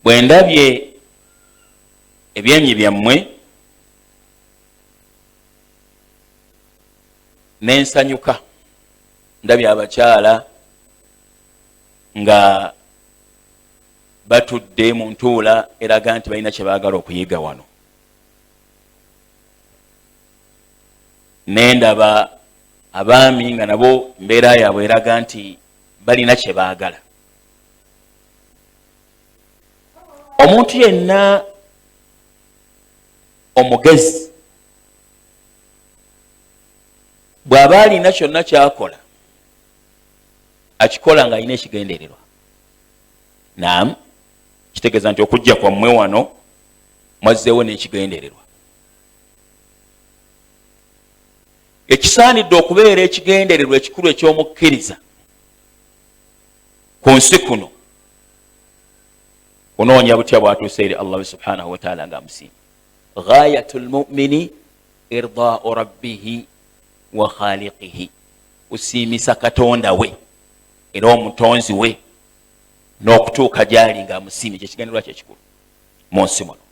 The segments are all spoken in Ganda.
bwe ndabye ebyemyi byammwe nensanyuka, ndabye abakyala nga batudde mu ntuula eraga nti balina kye baagala okuyiga wano. Nendaba abaami nga nabo mbeera yaabwe eraga nti balina kye baagala. Omuntu yenna omugezi bw'aba alina kyonna kyakola akikola nga alina ekigendererwa. Naam, kitegeeza nti okujja kwammwe wano mwazzeewo n'ekigendererwa. Ekisaanidde okubeera ekigendererwa ekikulu eky'omukkiriza ku nsi kuno kunoonya butya bwatuuse eri Allah subhanahu wa ta'ala nga amusiima. Ghayatul mu'mini irdaa'u rabbihi wa khaliqihi, usiimisa katonda we era omutonzi we n'okutuuka gy'ali nga amusiimye, kye kigendererwa kye kikulu mu nsi muno.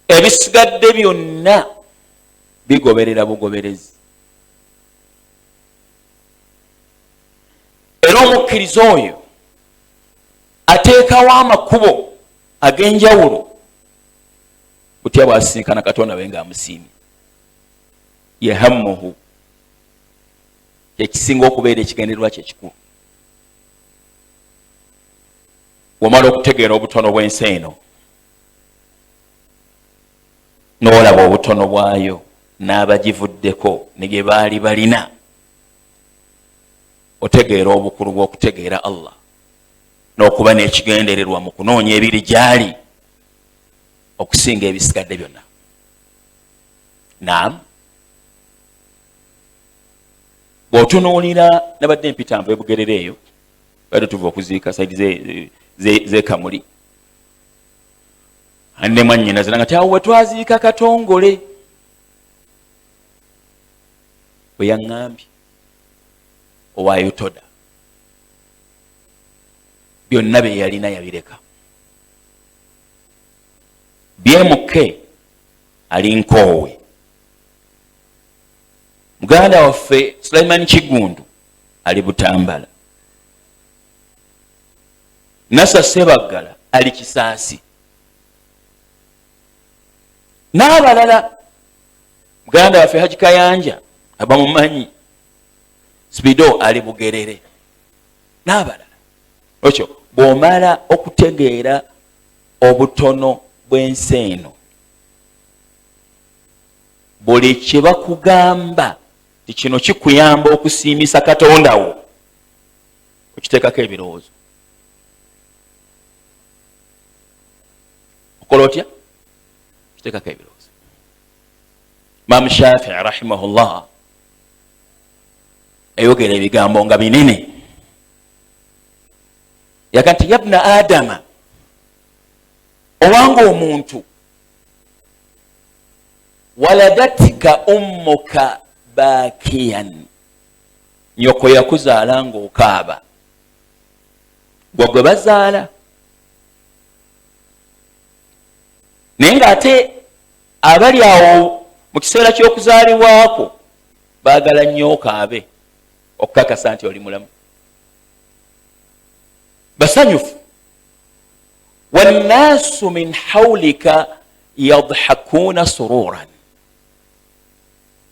Ebisigadde byonna bigoberera bugoberezi. Era omukkiriza oyo ateekawo amakubo ag'enjawulo butya bw'asisinkana katonda we ng'amusiimye. Yahammuhu, kyekisinga okubeera ekigendererwa kye kikulu. Wamala okutegeera obutono bw'ensi eno n'olaba obutono bwayo n'abagivuddeko ne bye baali balina, otegeera obukulu bw'okutegeera Allah n'okuba n'ekigendererwa mu kunoonya ebiri gy'ali okusinga ebisigadde byonna. Naam, bw'otunuulira nabadde mpita nva ebugerere eyo, badde tuva okuziika saidi z'Ekamuli, ne mwannyina ziranga ti awo we twaziika Katongole. Bwe yaŋŋambye owaayo toda, byonna bye yalina yabireka. Byemuke ali nkoowe. Muganda waffe Sulaiman Kigundu ali Butambala. Nasa Sebaggala ali Kisaasi. N'abalala, muganda waffe Haji Kayanja abamumanyi, Spido ali Bugerere, n'abalala. Okyo bw'omala okutegeera obutono bw'ensi eno, buli kye bakugamba ti kino kikuyamba okusiimisa Katonda wo, okiteekako ebirowoozo. Okola otya? Okiteekako ebirowoozo. Imam Shafi'i rahimahullah ayogera ebigambo nga binene. Yaga nti yabna Adama, owanga omuntu, waladatika ummuka bakiyan, nyoko yakuzaala ng'okaaba, gwe bazaala. Naye ng'ate abali awo mu kiseera ky'okuzaalibwako baagala nnyo okaabe okukakasa nti oli mulamu, basanyufu. Wannaasu min hawlika yadhakuuna sururan,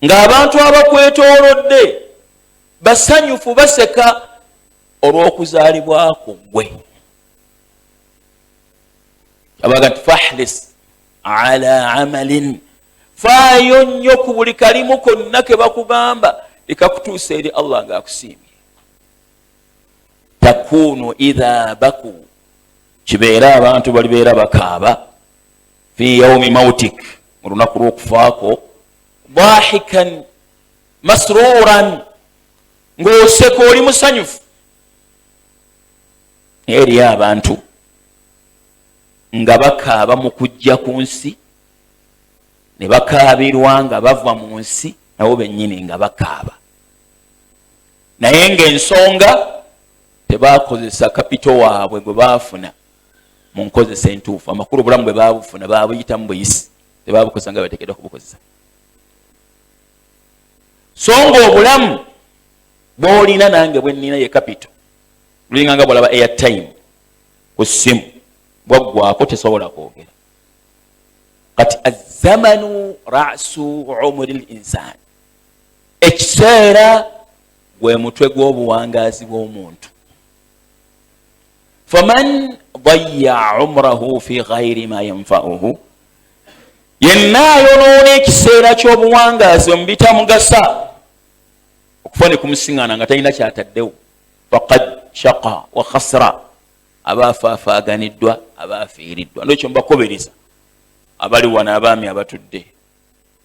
ng'abantu abakwetoolodde basanyufu baseka olw'okuzaalibwako gwe. Abaga nti fahlis ala amalin, faayo nnyo ku buli kalimu konna ke bakugamba ekakutuusa eri Allah ng'akusiimye. Takunu idha baku, kibeera abantu balibeera bakaaba, fi yawmi mautik, mu lunaku lw'okufaako, dahikan masruran, ng'oseka oli musanyufu. Eri abantu nga bakaaba mu kujja ku nsi, ne bakaabirwa nga bava mu nsi, nabo bennyini nga bakaaba, naye ng'ensonga tebakozesa kapito waabwe gwe baafuna mu nkozesa entuufu. Amakulu obulamu bwe baabufuna baabuyita mu buyisi, tebabukozesa nga bateekeddwa kubukozesa. So nga obulamu bw'olina nange bwe nnina ye kapito, lulinga nga bw'olaba airtime ku ssimu, bwaggwaako tesobola kwogera. Kati azzamanu ra'su umuri l-insani, ekiseera gwe mutwe gw'obuwangaazi bw'omuntu. Faman dayya umrahu fi ghayri ma yanfa'uhu, yenna ayonoona ekiseera ky'obuwangaazi mu bitamugasa, okufa ne kumusiŋŋaana nga talina kyataddewo, faqad shaqa wa khasra, aba afaafaaganiddwa, aba afiiriddwa. Ndokyo mbakobereza abali wano abaami abatudde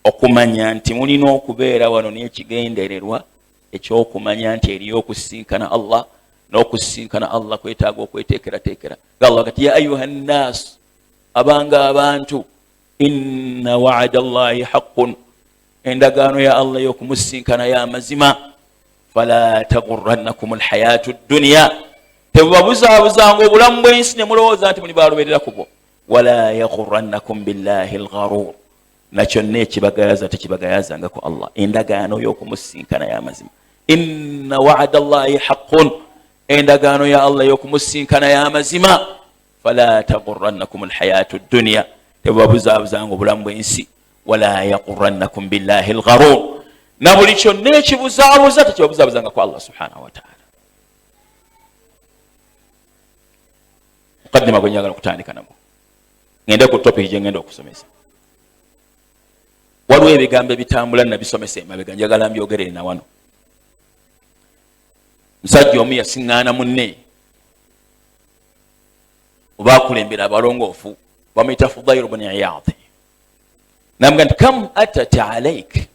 okumanya nti mulina okubeera wano n'ekigendererwa ekyokumanya nti eriyo okusinkana Allah, n'okusinkana Allah kwetaaga okweteekerateekera. Allah kati ya ayuha nnaas, abanga abantu, inna wa'ada Allahi haqqun, endagaano ya Allah y'okumusinkana ya mazima. Fala taghurrannakum alhayatu dunya, tebubabuzaabuzanga obulamu bw'ensi ne mulowooza nti muli baaluberera ku bwo. Wala yaghurrannakum billahi algharur, na kyonna ekibagayaza tekibagayazangako Allah, endagaano y'okumusinkana ya mazima. Inna wa'ada Allahi haqqun, endagaano ya Allah y'okumusinkana ya mazima. Fala taghurrannakum alhayatu dunya, tebubabuzaabuzanga obulamu bw'ensi. Wala yaghurrannakum billahi algharur, na buli kyonna ekibuzaabuza tekibabuzaabuzangako Allah subhanahu wa ta'ala. Mukaddima gwe njagala kutandika nagwo, ngende ku topic gye ngenda okusomesa. Waliwo ebigambo ebitambula nabisomesa emabega, njagala mbyogerere na wano. Musajja omu yasiŋŋaana munne oba akulembera abalongoofu, bamuyita Fudayl ibn Iyad. Namugamba nti kam atat alaik,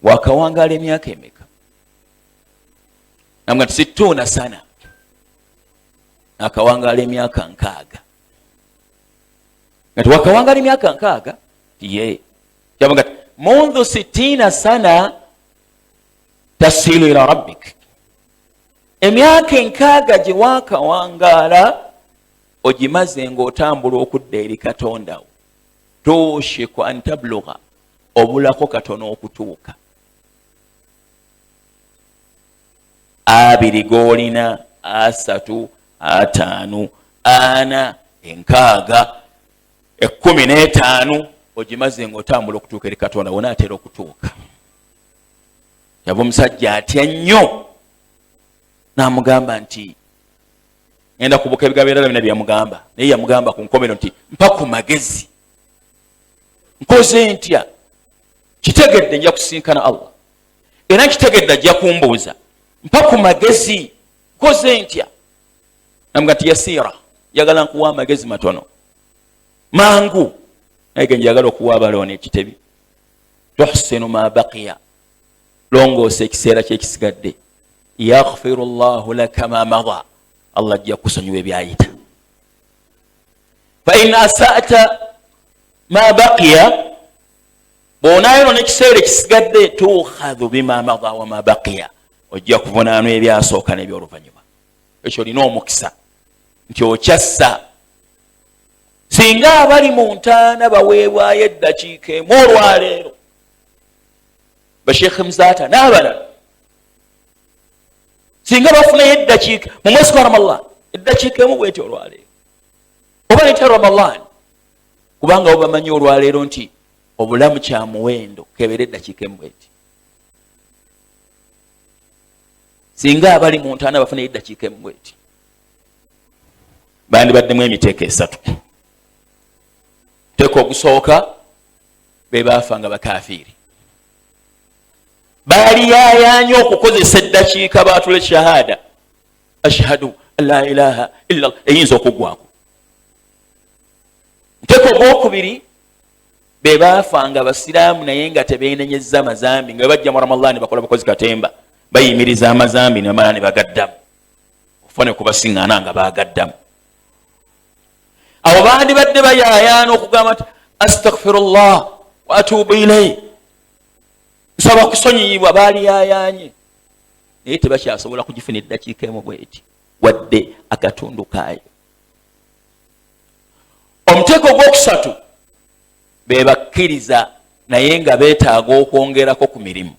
wakawangaala emyaka emeka? Namugamba nti 60 sana, akawangaala emyaka 6. Nti wakawangaala emyaka 6? Ye yavuga nti mundu 60 sana tasilu ila rabbik, emyaka 6 gye wakawangaala ogimaze ng'otambula okudda eri Katonda wo. Tushiku an tablugha, obulako katono okutuuka. 2 g'olina, 3, 5, 4, 6, 15 ogimaze ng'otambula okutuuka eri Katonda wo, n'atera okutuuka. Yava omusajja atya nnyo, n'amugamba nti ngenda kubuka ebigambo ebirala bina byamugamba, naye yamugamba ku nkomero nti mpa ku magezi, nkoze ntya? Kitegedde nja kusinkana Allah, era kitegedde ajja kumbuuza, mpa ku magezi, nkoze ntya? Namugamba nti yasiira, njagala nkuwa amagezi matono mangu, naye ge njagala okuwa abaloona ekitebi. Tuhsinu ma baqiya, longoosa ekiseera kyekisigadde. Yaghfiru Allahu laka ma mada, Allah ajja kusonyiwa ebyayita. Fa in asa'ta ma baqiya, bw'onaayonoona ekiseera ekisigadde, tukhadhu bima mada wa ma baqiya, ojja kuvunaanwa ebyasooka n'ebyoluvannyuma. Ekyo olina omukisa nti okyassa. Singa abali mu ntaana baweebwayo eddakiika emu olwaleero, Bashekhe Mzata n'abalala, singa bafunayo eddakiika mu mwezi gwa Ramadan, eddakiika emu bweti olwaleero, oba neta Ramadan, kubanga bo bamanyi olwaleero nti obulamu kya muwendo, kebera eddakiika emu bweti. Singa abali mu ntaana bafunayo eddakiika emu bweti, bandibaddemu emiteeko 3. Teeka ogusooka, be baafa nga bakafiiri, baali yayaanya okukozesa eddakiika baatule shahada, ashhadu an la ilaha illa Allah, eyinza okuggwako. Teeka ogwokubiri, be baafa nga basiraamu naye nga tebeenenyezza amazambi, nga bajja mu Ramadani bakola bukozi katemba, bayimiriza amazambi ne bamala ne bagaddamu, ofune kubasiŋŋaana nga bagaddamu. Abo bandibadde bayayaana okugamba nti astaghfirullah wa atubu ilayhi, nsaba kusonyiyibwa, baali yayaanye naye tebakyasobola kugifuna eddakiika emu bweti. wadde akatundu kaayo. Omuteeko gwokusatu be bakkiriza naye nga beetaaga okwongerako ku mirimu.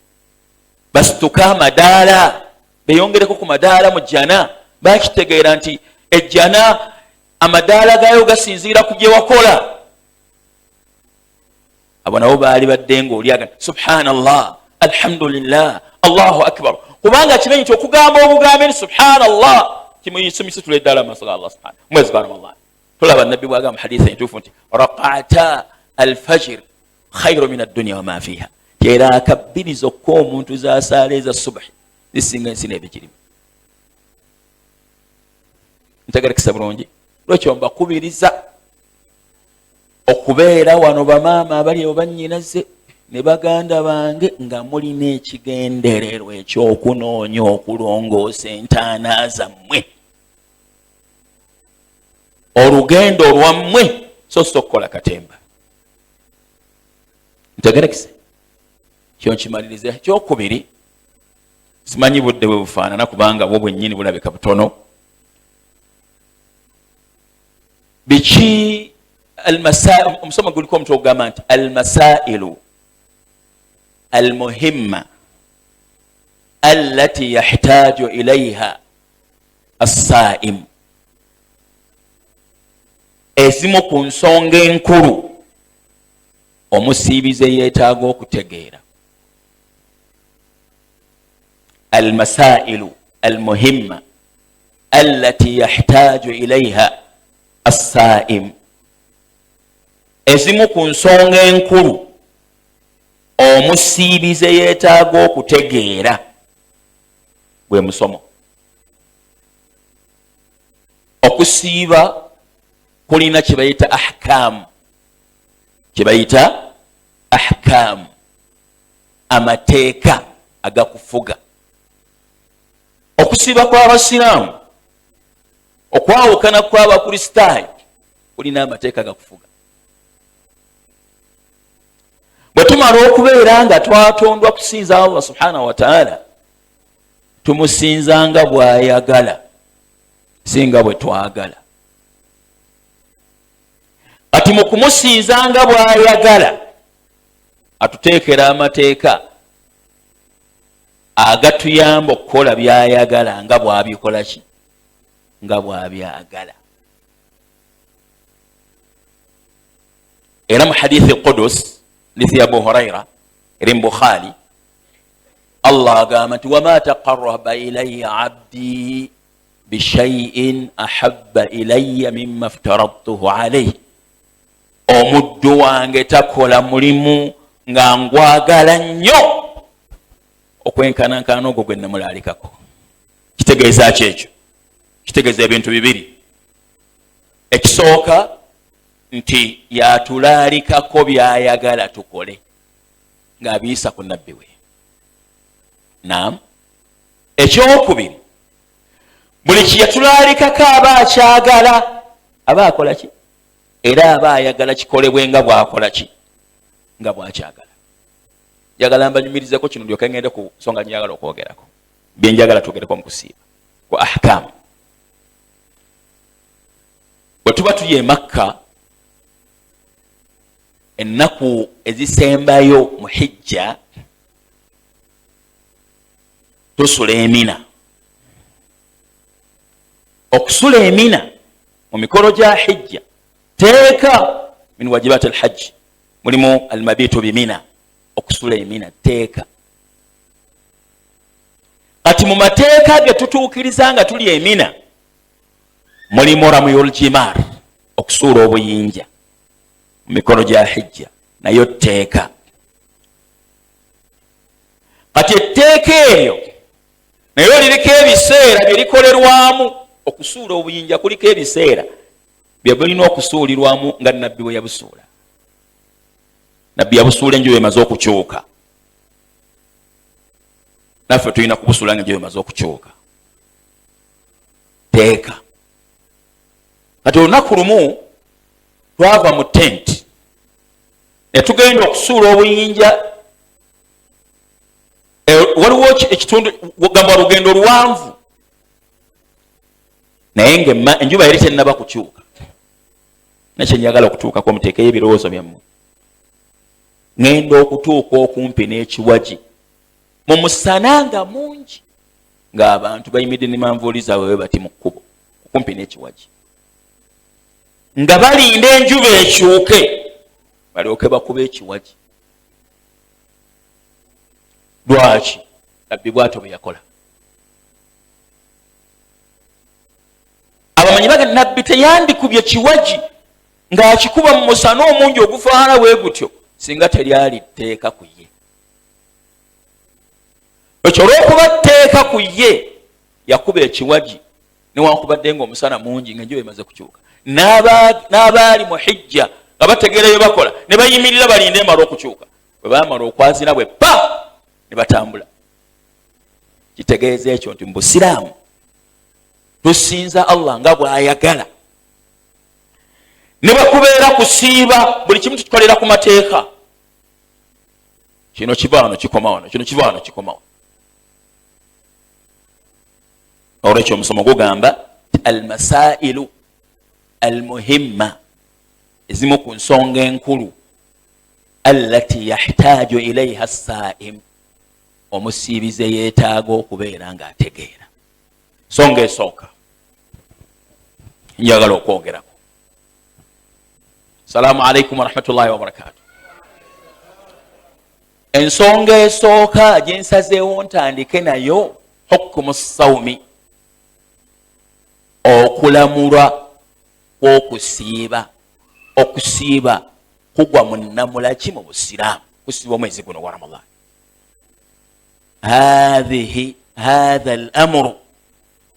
Basituka amadaala beyongereko ku madaala mu jjana. Bakitegeera nti ejjana amadaala gaayo gasinziira ku bye wakola. Abo nabo baali badde ng'olyaga subhanallah alhamdulillah allahu akbar, kubanga kimanyi nti okugamba obugambe ni subhanallah kimuyisumisitula eddala maaso ga Allah subhanahu mwezi gwa Ramadan. Tulaba nabbi bwagamba mu hadithi entuufu nti raqata alfajr khairu min ad-dunya wa ma fiha, era akabbiri zokka omuntu z'asaala eza subhi zisinga ensi n'ebikirimu. Ntegerekesa bulungi. Lwekyo mbakubiriza okubeera wano bamaama abali obannyinaze ne baganda bange nga mulina ekigendererwa ekyokunoonya okulongoosa entaana zammwe, olugendo lwammwe so okukola katemba. Ntegerekese kyo nkimaliriza. Ekyokubiri simanyi budde bwe bufaanana kubanga bwo bwennyini bulabika butono. Biki omusomo guliko omutwe ogugamba nti almasailu almuhimma allati yahtaju ilaiha assaim, ezimu ku nsonga enkulu omusiibize yeetaaga okutegeera. Almasailu almuhimma allati yahtaju ilaiha assaim, ezimu ku nsonga enkulu omusiibize yeetaaga okutegeera gwe musomo. Okusiiba kulina kye bayita ahkaamu, kye bayita ahkaamu, amateeka agakufuga. Okusiiba kw'abasiraamu okwawukana kw'abakristaayo kulina amateeka agakufuga. Bwe tumala okubeera nga twatondwa kusinza Allah subhanahu wa ta'ala, tumusinzanga bw'ayagala singa bwe twagala. Kati mu kumusinzanga bw'ayagala atuteekera amateeka agatuyamba okukola by'ayagala nga bw'abikola ki, nga bw'abyagala. Era mu hadithi qudus hadithi ya Abu Huraira eri mu Bukhari, Allah agamba nti wama taqarraba ilayya abdi bishay'in ahabba ilayya mimma aftaradtuhu alayhi, omuddu wange takola mulimu nga ngwagala nnyo okwenkanankana ogwo gwe namulaalikako. Kitegeeza ki ekyo? Kitegeeza ebintu bibiri. Ekisooka nti yatulaalikako by'ayagala tukole ng'abiyisa ku nabbi we. Naam. Ekyokubiri, buli kye yatulaalikako aba akyagala, aba akola ki? Era aba ayagala kikolebwe nga bw'akola ki? Nga bw'akyagala. Njagala mbanyumirizeko kino ndyoke ngende ku nsonga njagala okwogerako. Bye njagala twogereko mu kusiiba ku ahkaamu. Bwe tuba tuli e Makka ennaku ezisembayo mu hijja tusula Emina. Okusula Emina mu mikolo gya hijja teeka min wajibat alhajj, mulimu almabitu bimina. Okusula Emina teeka. Kati mu mateeka ge tutuukiriza nga tuli Emina mulimu ramyul jimar, okusuula obuyinja mu mikolo gya hijja, nayo tteeka. Kati etteeka eryo nayo liriko ebiseera bye likolerwamu. Okusuula obuyinja kuliko ebiseera bye bulina okusuulirwamu nga nabbi bwe yabusuula. Nabbi yabusuula enjuba emaze okukyuka, naffe tulina kubusuula nga enjuba emaze okukyuka. Teeka. Kati olunaku lumu twava mu tenti ne tugenda okusuula obuyinja. Waliwo ekitundu gamba lugendo luwanvu. naye enjuba yali tennaba kukyuka. Nakyo njagala okutuukako muteekeyo ebirowoozo byammwe. Ngenda okutuuka okumpi n'ekiwagi mu musana nga mungi, ng'abantu bayimiridde ne manvuuli zaabwe bati mu kkubo okumpi n'ekiwagi, nga balinda enjuba ekyuke balyoke bakuba ekiwagi. Lwaki? Labbi bw'atyo bwe yakola. Abamanyi bagamba nabbi teyandikubye kiwagi ng'akikuba mu musana omungi ogufaana bwe gutyo singa teryali tteeka ku ye. Ekyo olw'okuba tteeka ku ye yakuba ekiwagi newankubadde ng'omusana mungi ng'enjuba emaze kukyuka. N'abaali mu hijja nga bategeera bye bakola ne bayimirira balinda emala okukyuka. Bwe baamala okwazina bwe pa ne batambula. Kitegeeza ekyo nti mu Busiraamu tusinza Allah nga bw'ayagala. Ne bakubeera kusiiba buli kimu tukikolera ku mateeka. Kino kiva wano kikoma wano, kino kiva wano kikoma wano. Olwekyo omusomo gugamba almasailu almuhimma, ezimu ku nsonga enkulu, allati yahtaju ilaiha saim, omusiibize yeetaaga okubeera ng'ategeera. Nsonga esooka njagala okwogerako. Salaamu alaikum warahmatullahi wabarakatuh. Ensonga esooka gyensazeewo ntandike nayo hukumu sawmi, okulamulwa kw'okusiiba. Okusiiba kugwa mu nnamula ki mu Busiraamu? Kusiiba omwezi guno wa Ramadan. Hadha al-amru,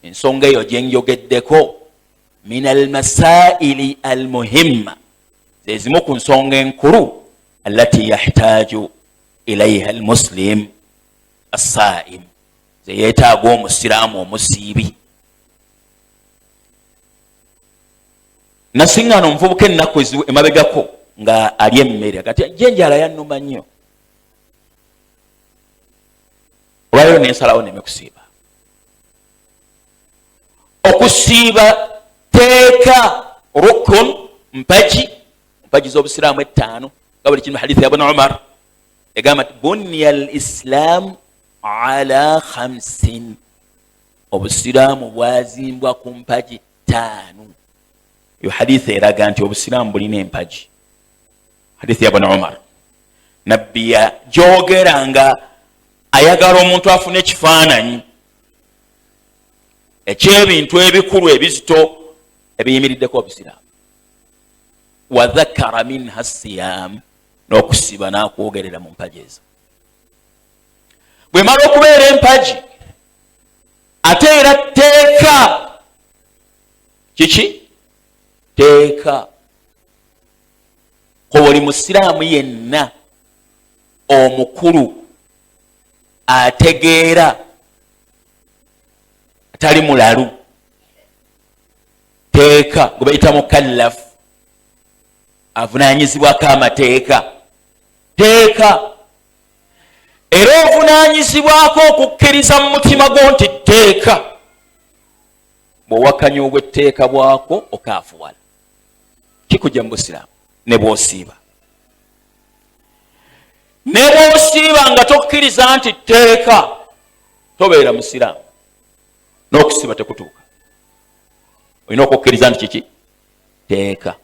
ensonga eyo gye njogeddeko, min almasaili almuhimma, zezimu ku nsonga enkulu, allati yahtaju ilaiha almuslim assaim, ze yeetaaga omusiraamu omusiibi. Nasiŋŋaana omuvubuka ennaku emabegako nga ali emmere kati jenjala yannuma nnyo, olwayo nensalawo neme kusiiba. Okusiiba teeka rukun, mpaji z'Obusiraamu 5 nga buli kimu hadithi ya Ibn Umar egamba nti bunya al-Islam ala 5, Obusiraamu bwazimbwa ku mpaji 5. Yo hadithi eraga nti Obusiraamu bulina empaji. Hadithi ya Ibn Umar, nabbi yajogera nga ayagala omuntu afune ekifaananyi eky'ebintu ebikulu ebizito ebiyimiriddeko Obusiraamu. Wa dhakara minha siyam, n'okusiba n'akwogerera mu mpaji ezo. Bwe mala okubeera empaji ate era teeka kiki? Teeka ko buli Musiraamu yenna omukulu ategeera atali mulalu, teeka gwe bayita mukallafu, avunaanyizibwako amateeka, teeka era ovunaanyizibwako okukkiriza mu mutima gwo nti teeka. Bw'owakanya obw'etteeka bwako okaafuwala. Kikujja mu Busiraamu ne bw'osiiba. Ne bw'osiiba nga tokkiriza nti tteeka, tobeera Musiraamu. N'okusiiba tekutuuka. Olina okukkiriza nti kiki? Teeka.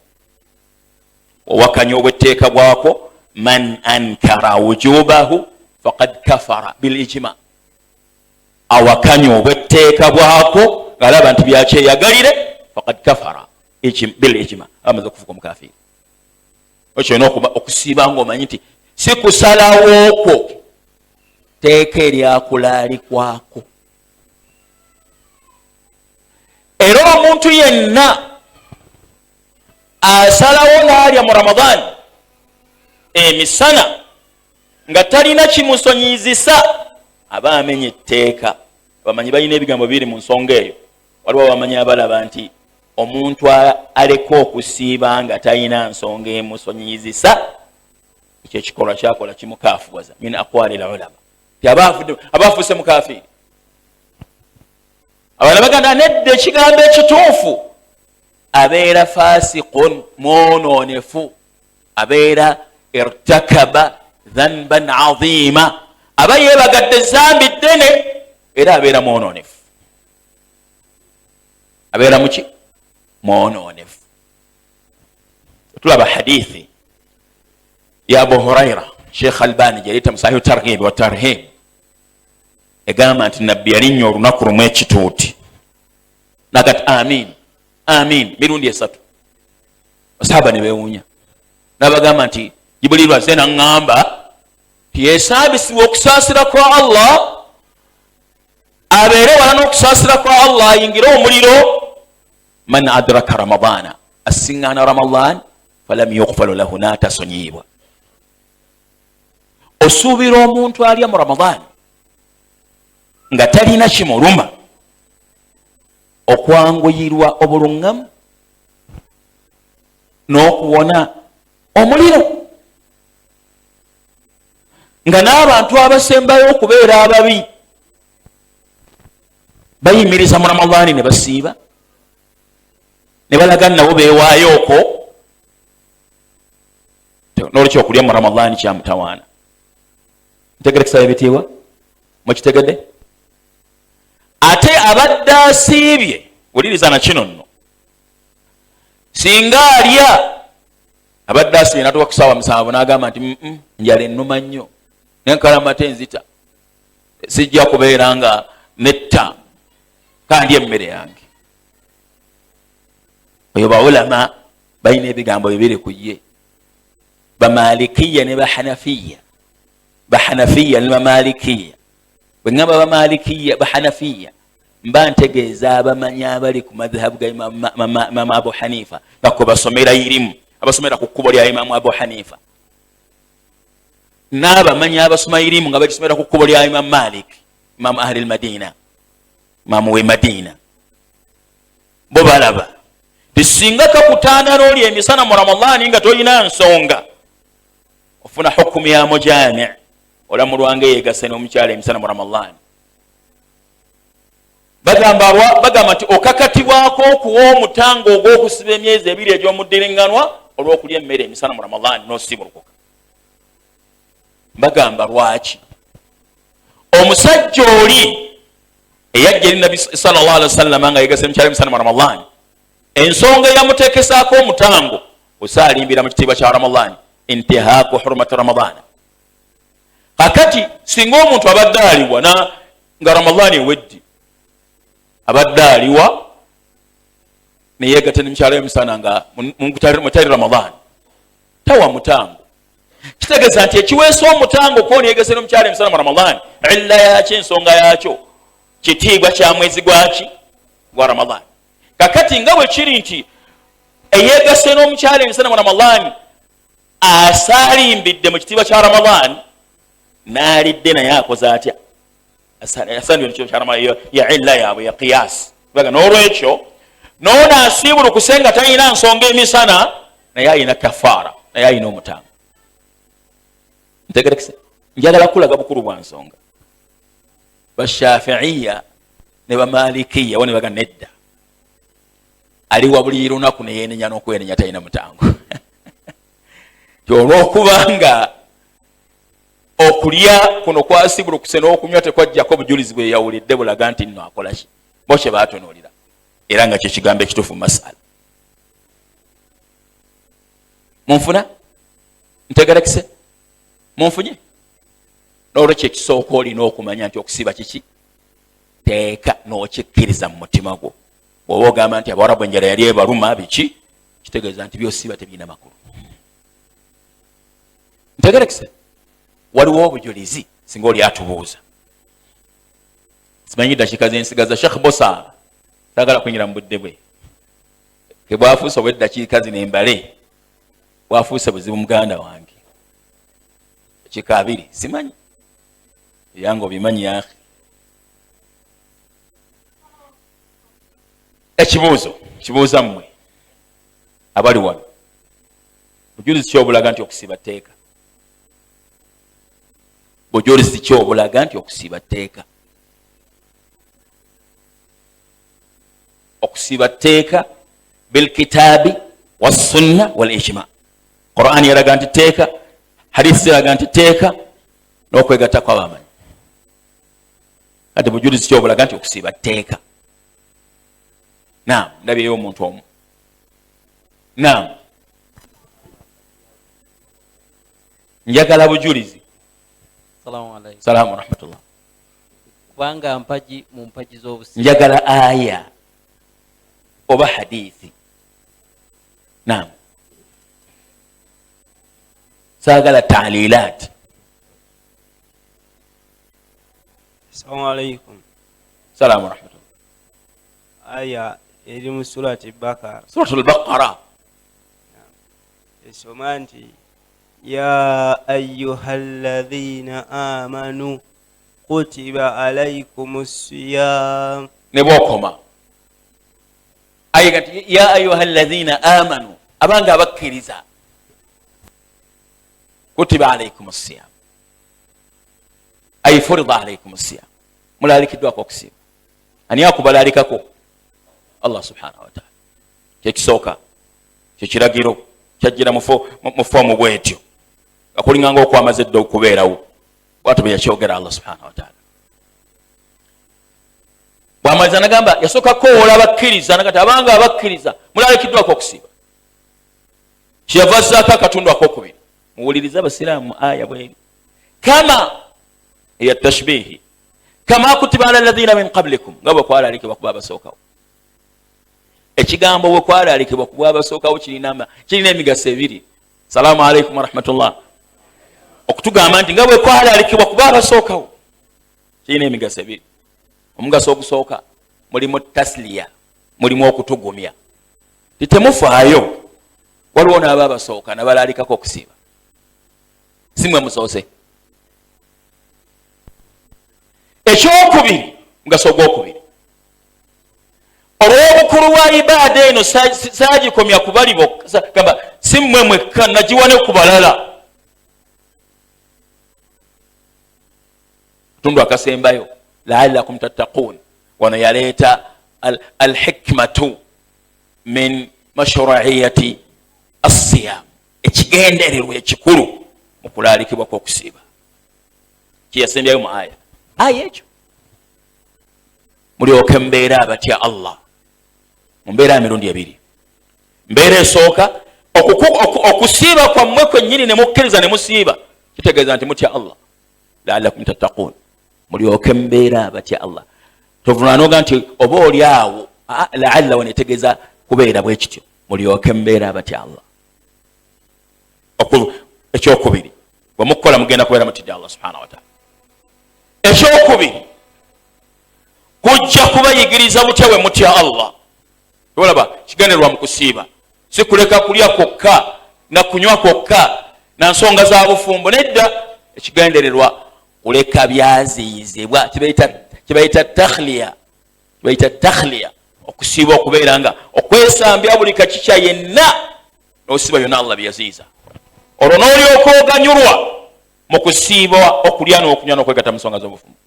Owakanya obw'etteeka bwako, man ankara wujubahu faqad kafara bil ijma. Awakanya obw'etteeka bwako ng'alaba nti byakyeyagalire, faqad kafara bil ijma, amaze okufuuka omukafiiri. Ekyo olina okusiiba ng'omanyi nti si kusalawookwo, teeka eryakulalikwako. Era omuntu yenna asalawo n'alya mu Ramadan emisana nga talina kimusonyizisa aba amenye etteeka. Abamanyi balina ebigambo biri mu nsonga eyo. Waliwo abamanyi abalaba nti omuntu aleka okusiiba nga talina nsonga emusonyizisa, ekyo ekikolwa kyakola kimukaafuwaza. Min aqwali al-ulama, ti abafuuse mukafiiri. abana baganda nedde ekigambo ekituufu abeera fasiqun mwononefu abeera irtakaba dhanban azima aba yebagadde zambi ddene era abeera mwononefu abeera muki mwononefu tulaba hadithi ya Abu Huraira Sheikh Albani jalita musahihu targhib wa tarhib egamba nti nabbi yalinnya olunaku lumu ekituuti nakati amin mirundi esatu basahaba ne beewuunya nabagamba nti Jibril azze naŋŋamba tiyesaabisibwa okusaasira kwa Allah abeere wala n'okusaasira kwa Allah ayingire omuliro man adraka ramadana asiŋŋaana ramadan falam yughfalu lahu n'atasonyiyibwa osuubira omuntu alya mu ramadan nga talina kimuluma okwanguyirwa obuluŋŋamu n'okuwona omuliro nga n'abantu abasembayo okubeera ababi bayimiriza mu ramadaani ne basiiba ne balaga nabo beewaayo okwo n'olwekyo okulya mu ramadaani kyamutawaana ntegere kusaba ebitiibwa mukitegedde ate abadde asiibye wuliriza na kino nno singa alya abadde asiibye natuka ku ssaawa 7 n'agamba nti njala ennuma nnyo nenkalamata enzita sijja kubeera nga netta kandi emmere yange oyo baulama balina ebigambo bibiri ku ye bamalikiya ne bahanafiya ne bamalikiya bwe ngamba bamalikiya bahanafiya mba ntegeeza abamanyi abali ku madhhabu ga Imam Abu Hanifa bako basomera irimu abasomera ku kkubo lya Imam Abu Hanifa n'abamanyi abasoma irimu nga bakisomera ku kkubo lya Imam Malik Imam ahli al-Madina Imam we Madina bo balaba tisinga kakutaana n'oli emisana mu Ramadani nga toyina nsonga ofuna hukumu ya mujami' olamu lwange yegase n'omukyala emisana mu Ramadani bagamba nti okakatibwako okuwa omutango ogw'okusiba emyezi 2 egy'omuddiringanwa olw'okulya emmere emisana mu Ramadani n'osibulukuka bagamba lwaki omusajja oli eyajja eri Nabbi sallallahu alaihi wasallam nga yegase omukyala emisana mu Ramadani ensonga eyamuteekesaako omutango osaalimbira mu kitiibwa kya Ramadani intihaaku hurmati Ramadana kakati singa omuntu abadde aliwa nga Ramadani ewedde abadde aliwa neyegatta n'omukyala emisana nga mutali Ramadani tawa mutango kitegeeza nti ekiweesa omutango kwoni yegase n'omukyala emisana mu Ramadani illa yakyo ensonga yakyo kitiibwa kya mwezi gwaki gwa Ramadani kakati nga bwe kiri nti eyegase n'omukyala emisana mu Ramadani asaalimbidde mu kitiibwa kya Ramadani n'alidde naye akoze atya asandiwe nekyo kya Ramadani ya illa yaabwe ya qiyas baga n'olwekyo n'ono asiibulukuse nga talina nsonga emisana naye ayina kafaara naye ayina omutango ntegerekese njagala kulaga bukulu bwa nsonga bashafiiya ne bamalikiya wone baga nedda aliwa buli lunaku neyeenenya n'okwenenya talina mutango olw'okubanga okulya kuno kwasibulukuse n'okunywa tekwajjako bujulizi bwe yawulidde bulaga nti nno akola ki bo kye baatunuulira era nga kye kigambo ekituufu mu masala munfuna ntegerekese munfunye n'olwekyo ekisooka olina okumanya nti okusiba kiki teeka n'okikkiriza mu mutima gwo bw'oba ogamba nti abawarabu enjala yali ebaluma biki kitegeeza nti byosiba tebiina makulu ntegerekese waliwo obujulizi singa oli atubuuza simanyi dakiika zensigaza Sheikh Bosa sagala kunyira mu budde bwe ke bwafuuse obweddakiika zino embale bwafuuse buzibu muganda wange dakiika 2 simanyi yange obimanyi yakhe ekibuuzo kibuuza mmwe abali wano bujulizi kyobulaga nti okusiba tteeka bujulizi kyobulaga nti okusiba tteeka okusiba tteeka bilkitaabi wassunna walijma. Qur'an yalaga nti tteeka, hadisi ziraga nti tteeka, n'okwegatta kw'abamanyi. Kati bujulizi ki obulaga nti okusiba tteeka? Naam, ndabyeyo omuntu omu. Naam, njagala bujulizi. Salaamu rahmatullah. Kubanga mpaji mu mpaji z'obusibe, njagala aya oba hadithi. Naam, saagala taalilaat. Assalamu alaikum. Salaamu rahmatullah. Aya eri mu surati Bakara. Suratul Baqara. Esoma nti ya ayyuhalladhina amanu kutiba alaykumus siyam. Ne bw'okoma ayiga nti ya ayyuhalladhina amanu, abanga abakkiriza, kutiba alaykumus siyam, ay furida alaykumus siyam, mulalikiddwako okusiba. Ani akubalalikako? Allah subhanahu wa ta'ala. Kyekisooka, kyekiragiro kyajjira mu foomu bwetyo, akulinganga okwamaze dda okubeerawo. Bw'atyo bwe yakyogera Allah subhanahu wa ta'ala. Bw'amaliza nagamba yasooka koola abakkiriza nagati abanga abakkiriza mulalikiddwako okusiba. Kyeyava azzaako akatundu akokubiri. Muwulirize abasiraamu aya bweri, kama eya tashbihi, kama kutiba ala alladhina min qablikum, nga bwe kwalalikibwa ku babasookawo. Ekigambo bwe kwalalikibwa ku babasookawo kirina emigaso ebiri. Salaamu alaikum wa rahmatullah. Okutugamba nti nga bwe kwalalikibwa ku babasookawo kirina emigaso ebiri. Omugaso ogusooka mulimu tasliya, mulimu okutugumya. Titemufaayo, waliwo n'ababasooka nabalalikako okusiba, si mwe musoose. Ekyokubiri, mugaso ogwokubiri, olw'obukulu bwa ibaada eno saagikomya ku bali bokka, gamba si mmwe mwekka, nagiwa ne ku balala. Katundu akasembayo la'allakum tattaqun, wano yaleeta alhikmatu min mashru'iyati as-siyam, ekigendererwa ekikulu mu kulalikibwa kw'okusiba. Kiyasembyayo mu aya ekyo, mulyoke mbeera abatya Allah. Mu mbeera ya mirundi ebiri. Mbeera esooka, okusiiba kwammwe kwennyini ne mukkiriza ne musiiba, kitegeeza nti mutya Allah. La'allakum tattaqun, mulyoke mbeera abatya Allah. Tovunaanoga nti oba oli awo, la'alla wanetegeeza kubeera bwe kityo, mulyoke mbeera abatya Allah. Ekyokubiri, bwe mukukola mugenda kubeera mutidde Allah subhanahu wa ta'ala. Ekyokubiri, kujja kubayigiriza butya bwe mutya Allah. Olaba kigendererwa mu kusiiba, si kuleka kulya kwokka na kunywa kwokka na nsonga za bufumbo. Nedda, ekigendererwa kuleka byaziyizibwa, kibayita takhliya, okusiiba okubeera nga okwesambya buli kakikya yenna n'osiba byonna Allah byeyaziyiza. Olwo n'olyoka oganyulwa mu kusiiba okulya n'okunywa n'okwegatta mu nsonga z'obufumbo.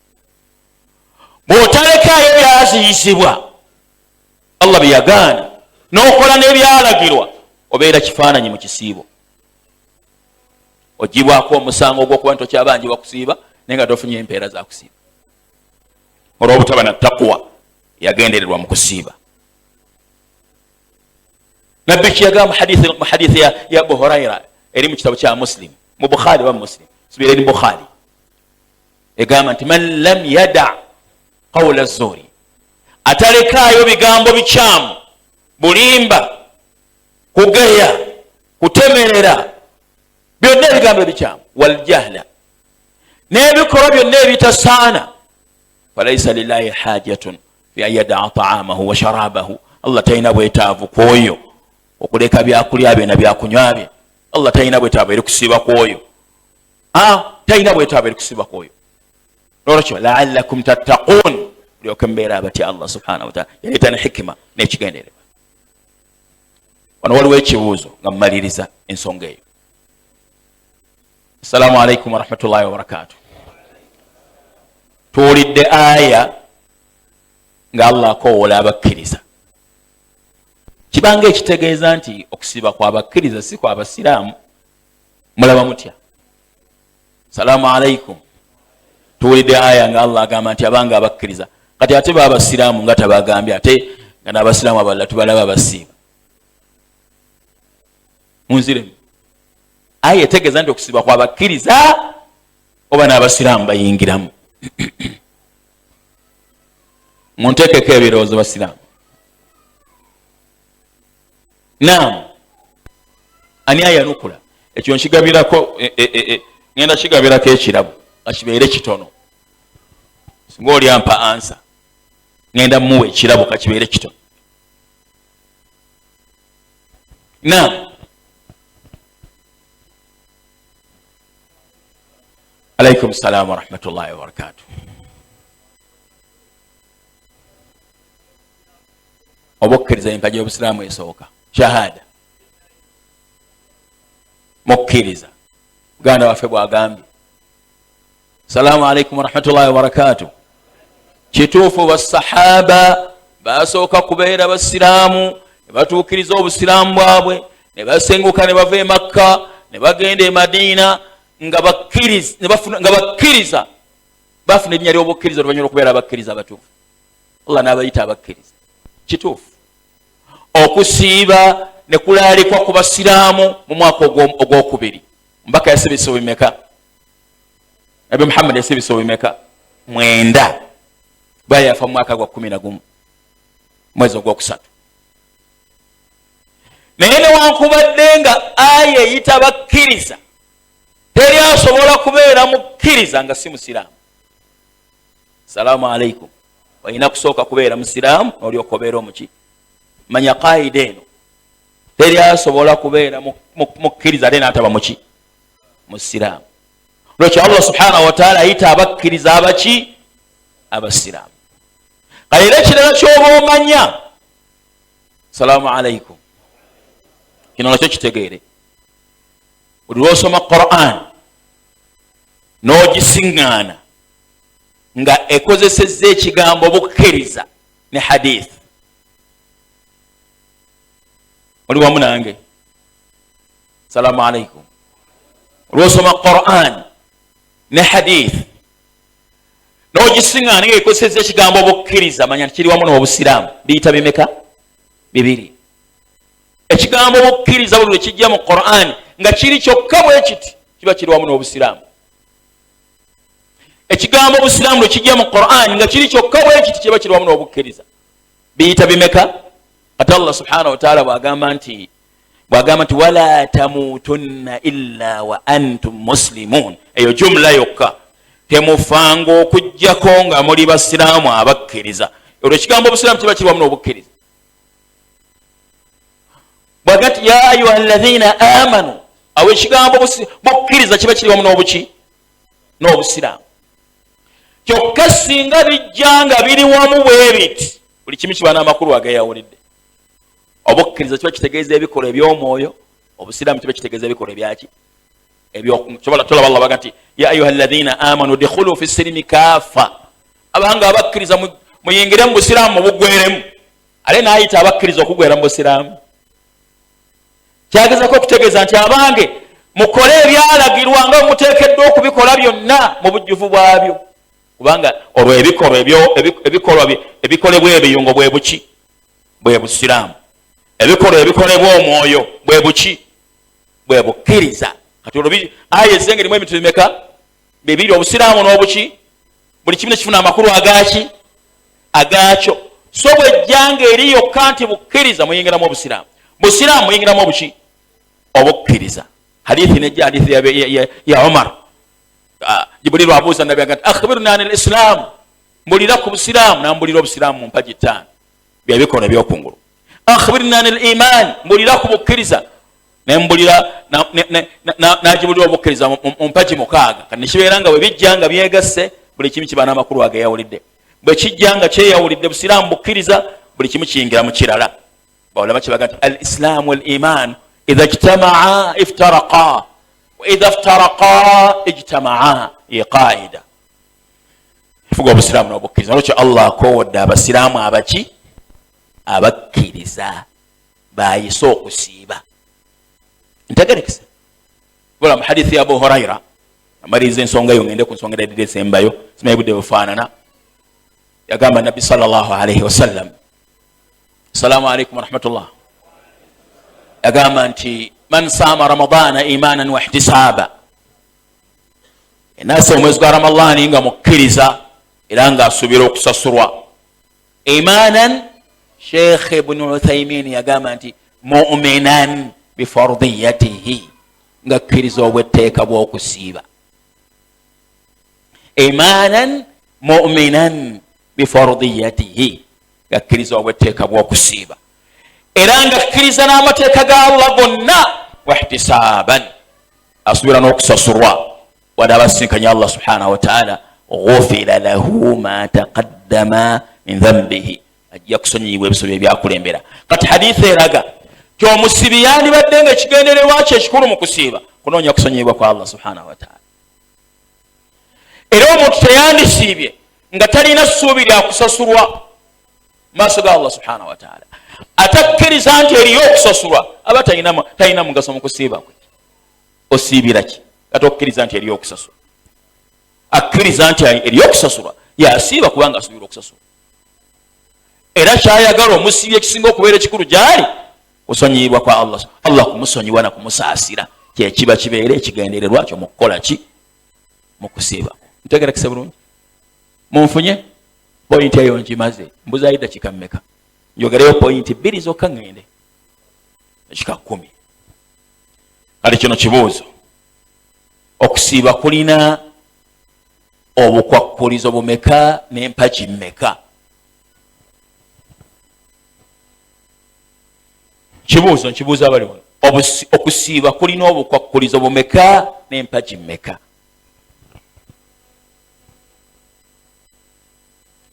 Bw'otalekaayo byaziyizibwa Allah bye yagaana n'okola n'ebyalagirwa, obeera kifaananyi mu kisiibo. Ogibwako omusango ogw'okuba nti okyabanjibwa kusiiba naye nga tofunye empeera za kusiiba, olw'obutaba na taqwa yagendererwa mu kusiiba. Nabbi kiyagamba mu hadithi ya Abu Huraira eri mu kitabo kya Muslim, mu Bukhari wa Muslim, subira eri Bukhari, egamba nti man lam yada qawla zuri, atalekaayo bigambo bikyamu, bulimba, kugeya, kutemerera, byonna ebigambo ebikyamu, wal jahla, n'ebikolwa byonna ebitasaana, falaysa lillahi hajatun fi an yada'a ta'amahu wa sharabahu, Allah talina bwetaavu kwoyo okuleka byakulya bye na byakunywa bye. Allah talina bwetaavu eri kusiiba kwoyo, talina bwetaavu eri kusiiba kwoyo. Lolwekyo la'allakum tattaqun, lyoke mbeera abatya Allah subhanahu wa ta'ala. Yaleeta ne hikima n'ekigendererwa. Wano waliwo ekibuuzo nga mmaliriza ensonga eyo. Assalamu alaikum wa rahmatullahi wa barakatuh. Tuwulidde aya nga Allah akoowola abakkiriza kibanga ekitegeeza nti okusiiba kw'abakkiriza si kw'abasiraamu. Mulaba mutya? Salaamu alaikum. Tuwulidde aya nga Allah agamba nti abanga abakkiriza, kati ate baabasiraamu nga tabagambye ate nga n'abasiraamu abalala tubalaba basiiba. Munziremu. Aya etegeeza nti okusiiba kw'abakkiriza oba n'abasiraamu bayingiramu. Munteekeko ebirowoozo basiraamu. Naam, ani ayanukula ekyo nkigabirako ngenda kigabirako ekirabo kakibeere kitono. Singa oli ampa ansa ngenda muwe ekirabo kakibeere kitono. Naam, alaikum salaam wa rahmatullahi wa barakatuh. Obukkiriza empagi y'obusiraamu esooka shahada. Mukkiriza muganda waffe bw'agambye salaamu alaikum wa rahmatullahi wa barakatuh. Kituufu basahaba basooka kubeera basiraamu ne batuukiriza obusiraamu bwabwe ne basenguka ne bava e Makka ne bagenda e Madiina nga bakkiriza bafuna erinnya ly'obukkiriza oluvannyuma lw'okubeera abakkiriza abatuufu. Allah n'abayita abakkiriza. Kituufu okusiiba ne kulaalikwa ku basiraamu mu mwaka ogwokubiri. Mbaka yasiba ebisobo bimeka? Nabi Muhammad yasiba ebisobo bimeka? 9. Bwe yafa mu mwaka gwa 11 mwezi ogwokusatu. Naye newankubadde nga aya eyita bakkiriza, teri asobola kubeera mukkiriza nga si musiraamu. Salaamu alaikum. Olina kusooka kubeera musiraamu n'olyoka obeera omuki. Manya qaida eno, teri asobola kubeera mukkiriza ate n'ataba muki musiraamu. Lwekyo Allah subhanahu wa ta'ala ayita abakkiriza abaki abasiraamu. Kale era ekirala ky'oba omanya, salaamu alaikum, kino nakyo kitegeere. Buli lw'osoma Qur'an n'ogisiŋŋaana nga ekozesezza ekigambo bukkiriza ne hadith. Oli wamu nange? Salaamu alaikum. Lw'osoma Qur'an ne hadith n'ogisiŋŋaana nga ekozesezza ekigambo bukkiriza, manya nti kiri wamu n'obusiraamu. Biyita bimeka? 2. Ekigambo bukkiriza buli lwe kijja mu Qur'an nga kiri kyokka bwe kiti kiba kiri wamu n'obusiraamu. Ekigambo obusiraamu lwe kijja mu Qur'an nga kiri kyokka bwe kiti kiba kiri wamu n'obukkiriza. Biyita bimeka? Ate Allah subhanahu wa ta'ala bw'agamba nti wala tamutunna illa wa antum muslimun, eyo jumla yokka, temufanga okujjako nga muli basiraamu abakkiriza. Olwo ekigambo obusiraamu kiba kiri wamu n'obukkiriza. Bwagati ya ayuha alladhina amanu, awo ekigambo bukkiriza kiba kiri wamu n'obuki n'obusiraamu. Kyokka singa bijja nga biri wamu bwe biti, buli kimu kiba n'amakulu ageyawulidde. Obukkiriza kiba kitegeeza ebikolwa eby'omwoyo, obusiraamu kiba kitegeeza ebikolwa ebyaki tolaba Allah baga nti ya ayuha alladhina amanu dikhulu fi silimi kaafa, abanga abakkiriza muyingire mu busiraamu mubugweremu. Ale n'ayita abakkiriza okugwera mu busiraamu. Kyagezako okutegeeza nti abange mukole ebyalagirwa nga muteekeddwa okubikola byonna mu bujjuvu bwabyo, kubanga olwo ebikolebwa ebiyungo bwe buki bwe busiraamu, ebikolwa ebikolebwa omwoyo bwe buki bwe bukkiriza. Kati olwo aya ezenge erimu ebintu bimeka? 2. Obusiraamu n'obuki, buli kimu nekifuna amakulu agaki agakyo. So bwejjanga eri yokka nti bukkiriza muyingiramu obusiraamu, busiraamu muyingiramu obuki obukkiriza. Hadithi nejja, hadithi ya Umar. Jibrilu abuuza Nabi agati akhbirni anil islam, mbulira ku busiraamu. Nambulira obusiraamu mu mpagi 5 bya bikola by'okungulu. Akhbirni anil iman, mbulira ku bukkiriza. Nembulira najibulira obukkiriza mu mpagi 6. Kati kibeera nga bwe bijja nga byegasse, buli kimu kiba n'amakulu ageyawulidde. Bwe kijja nga kyeyawulidde busiraamu bukkiriza, buli kimu kiyingira mu kirala. Bawulama kibaga nti al islamu wal iman idha ijtamaa iftaraqa wa idha iftaraqa ijtamaa. Ye qaida efuga obusiraamu n'obukkiriza. Olwekyo Allah akowodde abasiraamu abaki abakkiriza. bayise okusiiba. Ntegerekese bola mu hadithi ya Abu Huraira amaliza ensonga yo ngende ku nsonga edde sembayo simaye budde bufaanana. Yagamba Nabbi sallallahu alayhi wasallam, assalamu alaykum wa rahmatullah, yagamba nti man saama ramadana imanan wa ihtisaba, enasa omwezi gwa ramadani nga mukkiriza era nga asuubira okusasulwa. Imanan, Sheikh Ibn Uthaymin yagamba nti mu'minan bifardiyatihi, nga akkiriza obwetteeka bw'okusiiba. Imanan mu'minan bifardiyatihi, nga akkiriza obwetteeka bw'okusiiba era nga akkiriza n'amateeka ga Allah gonna. Wahtisaban, asuubira n'okusasulwa wadde abasinkanya Allah subhanahu wa ta'ala. Ghufira lahu ma taqaddama min dhanbihi, ajja kusonyiyibwa ebiso bye byakulembera. Kati hadithi eraga ti omusibi yandibadde nga ekigendererwa kye ekikulu mu kusiiba kunoonya kusonyiyibwa kwa Allah subhanahu wa ta'ala. Era omuntu teyandisiibye nga talina ssuubi lya kusasulwa maaso ga Allah subhanahu wa ta'ala, atakkiriza nti eriyo okusasulwa aba talina mugaso mu kusiiba kwe. Osiibira ki ate okkiriza nti eriyo okusasulwa? Akkiriza nti eriyo okusasulwa yasiiba kubanga asuubira okusasulwa. Era kyayagala omusiibi ekisinga okubeera ekikulu gyali kusonyiyibwa kwa Allah, Allah kumusonyiwa na kumusaasira kyekiba kibeera ekigendererwa kyo mu kukola ki? Mu kusiiba. Ntegerekese bulungi? Munfunye pointi eyo ngimaze, mbuzayo dakika mmeka? Njogereyo pointi 2 zokka ngende dakika 10. Kale kino kibuuzo, okusiiba kulina obukwakkulizo bumeka n'empagi mmeka? Kibuuzo nkibuuza abali wano, okusiiba kulina obukwakkulizo bumeka n'empagi mmeka?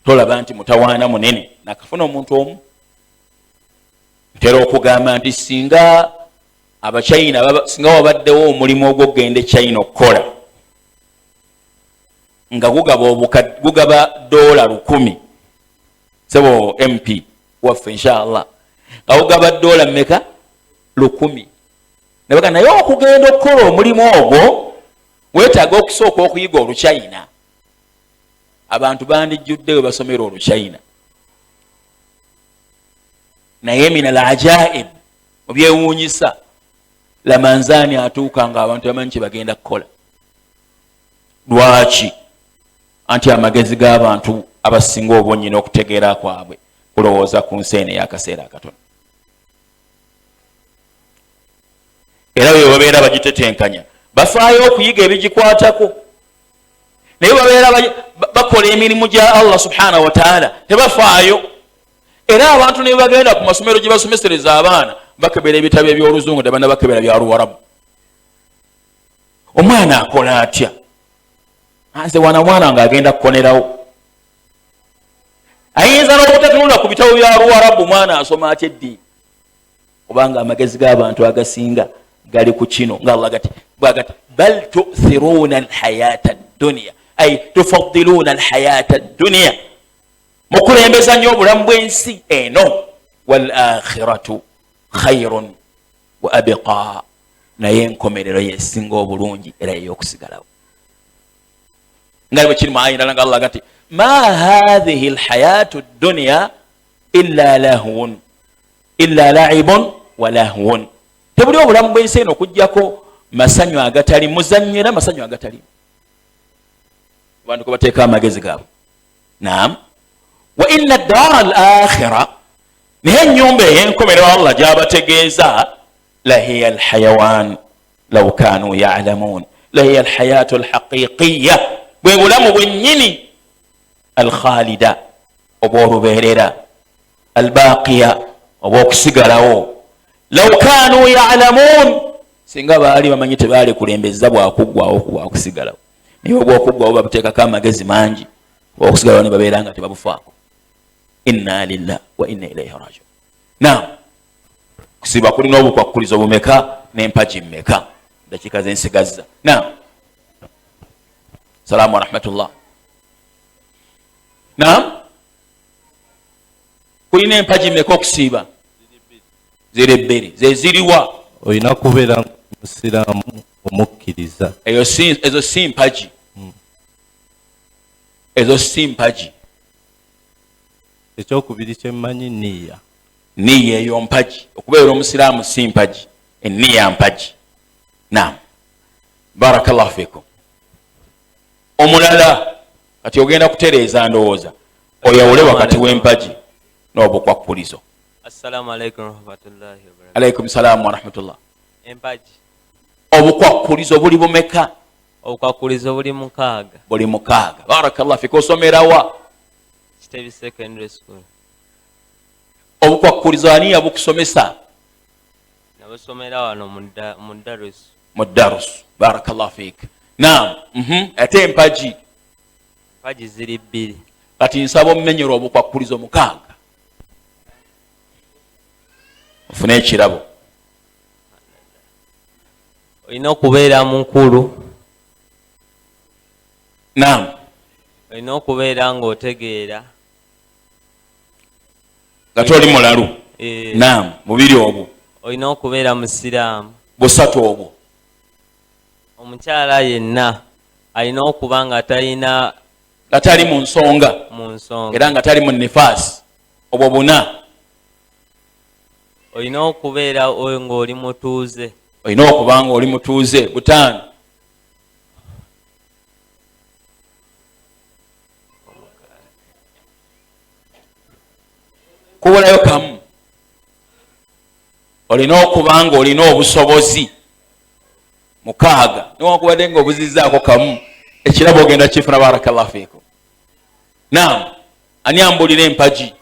Tolaba nti mutawaana munene nakafuna omuntu omu. Ntera okugamba nti singa Abachina singa wabaddewo omulimu ogw'okugenda China okukola nga gugaba $100 sebo MP waffe inshallah nga gugaba $100 mmeka? 100. Nabaga naye okugenda okukola omulimu ogwo weetaaga okusooka okuyiga Oluchina. Abantu bandijjudde we basomera Oluchina. Naye mina al-ajaib obyewuunyisa lamanzaani atuuka nga abantu bamanyi kye bagenda kukola. Lwaki? Anti amagezi g'abantu abasinga obwonnyina okutegeera kwabwe kulowooza ku nsi eno ey'akaseera akatono. Era bwe babeera bagitetenkanya bafaayo okuyiga ebigikwatako, naye babeera bakola emirimu gya Allah subhanahu wa ta'ala tebafaayo. Era abantu ne bagenda ku masomero gye basomesereza abaana bakebera ebitabo eby'Oluzungu ne bakebera bya Luwarabu. Omwana akola atya? Anze wana mwana nga agenda kukonerawo. Ayinza n'obutatunula ku bitabo bya Luwarabu mwana asoma atya eddiini? Kubanga amagezi g'abantu agasinga gali ku kino nga Allah gati bal tu'thiruna al-hayata ad-dunya ay tufaddiluna al-hayata ad-dunya, mukulembeza nnyo obulamu bw'ensi eno, wal akhiratu khayrun wa abqa, naye enkomerero yesinga obulungi era ey'okusigalawo. Nga bwe kiri mu aya endala nga Allah gati ma hadhihi al-hayatu ad-dunya illa lahwun illa la'ibun wa lahwun, tebuli obulamu bw'ensi eno okuggyako masanyu agatali muzannyera masanyu agatali. Abantu ko bateeka amagezi gaabwe. Naam. Wa inna ad-dara al-akhirah, naye ennyumba ey'enkomerero Allah gy'abategeeza la hiya al-hayawan law kanu ya'lamun, la hiya al-hayatu al-haqiqiyya, bwe bulamu bwennyini al-khalida obw'olubeerera, al-baqiya obw'okusigalawo, law kanu ya'lamun, singa baali bamanyi tebaali kulembeza bwakuggwawo kusigalawo. Naye obw'okuggwawo babuteekako amagezi mangi, okusigalawo ne babeera nga tebabufaako. Inna lillahi wa inna ilayhi raji'un. Naam, kusiiba kulina obukwakkulizo bumeka n'empagi mmeka? Dakika zensigazza. Naam. Salaamu wa rahmatullah. Naam, kulina empagi mmeka okusiiba? ziri bbiri ze ziriwa olina kubeera musiraamu omukkiriza. ezo si mpaji, ezo si mpaji. ekyokubiri kyemmanyi niya eyo mpaji. okubeera omusiraamu si mpaji, eniya mpaji. Naam, barakallahu fikum. omulala kati ogenda kutereeza ndowooza oyawule wakati w'empaji n'obukwakkulizo. Assalamu alaikum warahmatullahi wabarakatuh. Alaikum salamu warahmatullah. Empaji obukwakkulizo buli bumeka? obukwakkulizo buli mukaaga. buli mukaaga. barakallahu fikum. osomerawa? Kitebi Secondary School. obukwakkulizo ani yabukusomesa? Nabusomera wano mu Darusu. mu Darusu. barakallahu fik. Naam. ate empaji? Empaji ziri bbiri. kati nsaba omumenyera obukwakkulizo mukaaga ofune ekirabo. Olina okubeera mukulu. Naam. Olina okubeera ng'otegeera. nga toli mulalu. Naam. bubiri obwo. Olina okubeera musiraamu. busatu obwo. Omukyala yenna alina okuba nga talina nga tali mu nsonga era nga tali mu nifaasi. obwo buna. olina okubeera ng'oli mutuuze. olina okuba nga oli mutuuze. butaano. kubulayo kamu. olina okuba nga olina obusobozi. mukaaga. niwakubadde nga obuzizaako kamu ekirabo ogenda kifuna. barakallahu fiikum. Naam. ani ambulira empaji?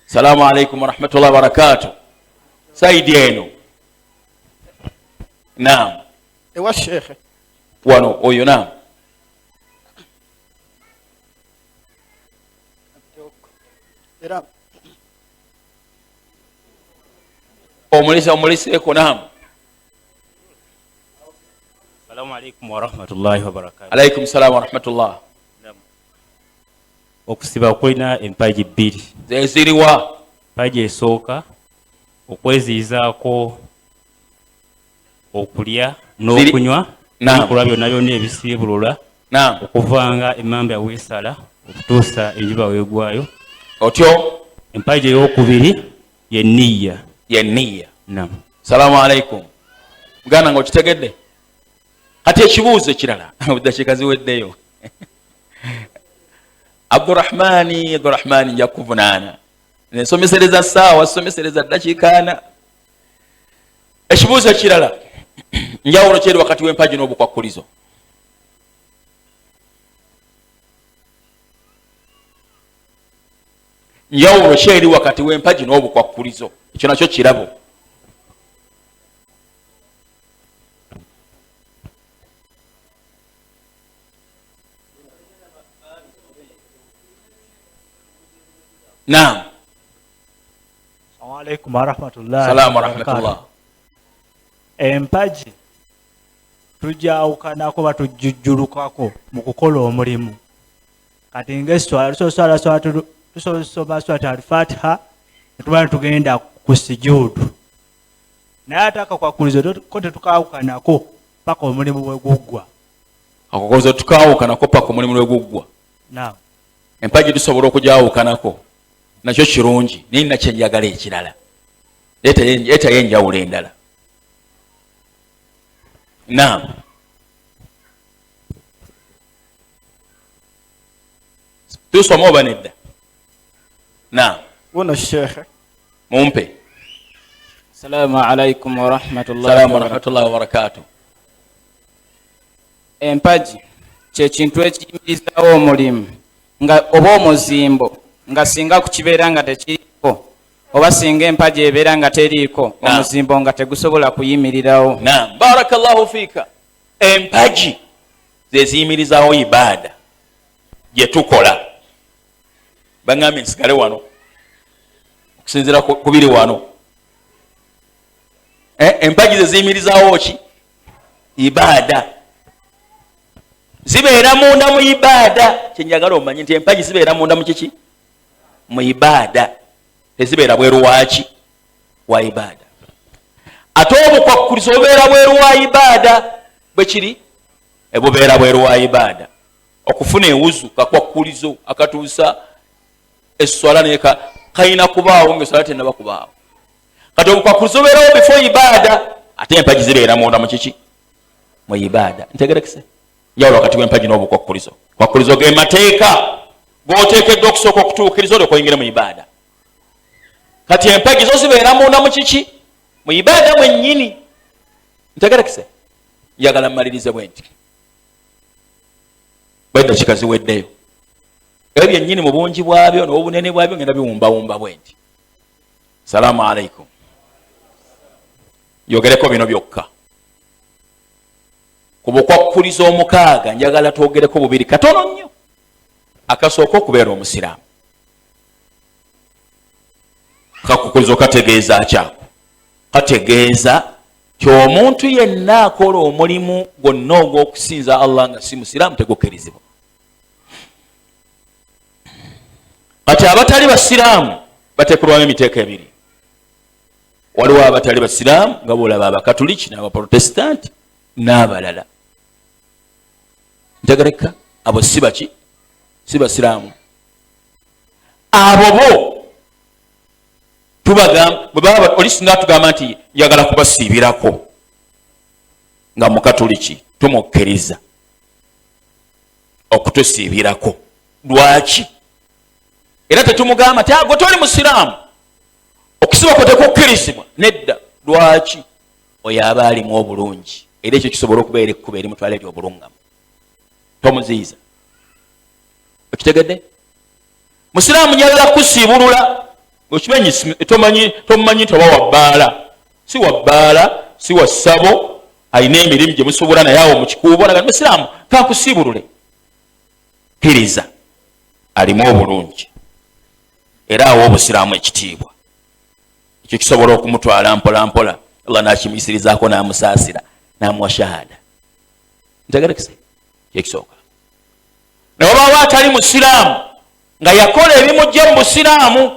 Salaamu alaikum warahmatullahi wabarakatuh. saidi eno. Naam. ewa shekhe wano oyo. Naam. era omuliseeko. Naam. Assalamu alaikum warahmatullahi wabarakatuh. Alaikum salaam warahmatullah. Okusiba kulina empaji bbiri. zeziriwa? empaji esooka okweziizaako okulya n'okunywa n'ebikolwa byonna byonna ebisiibulula okuvanga emmamba yaweesala okutuusa enjuba weegwayo. otyo. empaji ey'okubiri ye nniya. ye nniya. Naam. Salaamu alaikum. muganda nga okitegedde? kati ekibuuzo kirala budakiika ziweddeyo. Abdurrahmani nja kuvunaana. Nensomesereza ssaawa, somesereza ddakiika 4. ekibuuzo kirala njawulo kyeri wakati w'empaji n'obukwakkulizo? njawulo kyeri wakati w'empaji n'obukwakkulizo? ekyo nakyo kirabo. Naam. Assalamu alaikum warahmatullahi Salamu warahmatullah. Empaji tujawukanako batujjulukako mu kukola omulimu. Kati ng'eswala tusoma swala al-Fatiha netuba tugenda ku sujudu. Naye ate akakwakkulizo ko tetukawukanako paka omulimu bwe guggwa. Akakwakkulizo tukawukanako paka omulimu bwe guggwa. Naam. Empaji tusobola okujawukanako. nakyo kirungi naye nakyo njagala ekirala leeta yenjawulo endala. Naam. tusoma oba nedda? Naam. wona shekhe mumpe. Assalamu alaikum warahmatullahi wabarakatuh. empaji kyekintu ekiyimirizaawo omulimu nga oba omuzimbo nga singa kukibeera nga tekiriko oba singa empaji ebeera nga teriiko omuzimbo nga tegusobola kuyimirirawo. Naam. Barakallahu fiika. empaji zeziyimirizaawo ibaada gye tukola. Baŋŋambye nsigale wano okusinziira ku biri wano. Empaji zeziyimirizaawo ki? Ibaada. Zibeera munda mu ibaada. Kyenjagala omanye nti empaji zibeera munda mu kiki? Mu ibaada. Tezibeera bweru waaki? wa ibaada. Ate obukwakulizo obubeera bweru wa ibaada bwe kiri ebubeera bweru wa ibaada. Okufuna ewuzu kakwakulizo akatuusa esswala neka kayina kubaawo ng'esswala tennaba kubaawo. Kati obukwakulizo obubeerawo before ibaada ate empagi zibeera munda mu kiki mu ibaada. Ntegerekese njawulo wakati w'empagi n'obukwakulizo. Kwakulizo ge mateeka g'oteekeddwa okusooka okutuukiriza olwo koyingire mu ibaada. Kati empagi zo zibeera munda mu kiki mu ibaada mwennyini. Ntegerekese njagala mmalirize bwe nti bw'eddakiika ziweddeyo ebyo byennyini mu bungi bwabyo n'obunene bwabyo ngenda biwumbawumba bwe nti salaamu alaikum yogereko bino byokka. Ku bukwakulizo omukaaga njagala twogereko bubiri katono nnyo. Akasooka okubeera omusiraamu. Akakukulizo kategeeza kyako? Kategeeza ky'omuntu yenna akola omulimu gwonna ogw'okusinza Allah nga si musiraamu tegukkirizibwa. Kati abatali basiraamu bateekerwamu emiteeko ebiri. Waliwo abatali basiraamu nga boolaba abakatuliki n'abaprotestanti n'abalala. Ntegereka abo si baki si basiraamu. Abo bo tubagamba bwe baba olisinga tugamba nti njagala kubasiibirako nga mukatuliki tumukkiriza okutusiibirako. Lwaki? Era tetumugamba ti gwe toli musiraamu okusiba kwe tekukkirizibwa. Nedda. Lwaki? Oyo aba alimu obulungi era ekyo kisobola okubeera ekkuba erimutwala eri obulungamu. Tomuziiza. Okitegedde? Musiraamu njagala kusiibulula okimanyi tomumanyi nti oba wabbaala. Si wabbaala si wa ssabo alina emirimu gye musobola naye awo mu kikuubo naga musiraamu kankusiibulule. Kkiriza alimu obulungi era awo obusiraamu ekitiibwa. Ekyo kisobola okumutwala mpola mpola Allah n'akimuyisirizaako n'amusaasira n'amuwa shahada. Ntegerekese kyekisooka. Naye obaawo atali musiraamu nga yakola ebimujja mu busiraamu,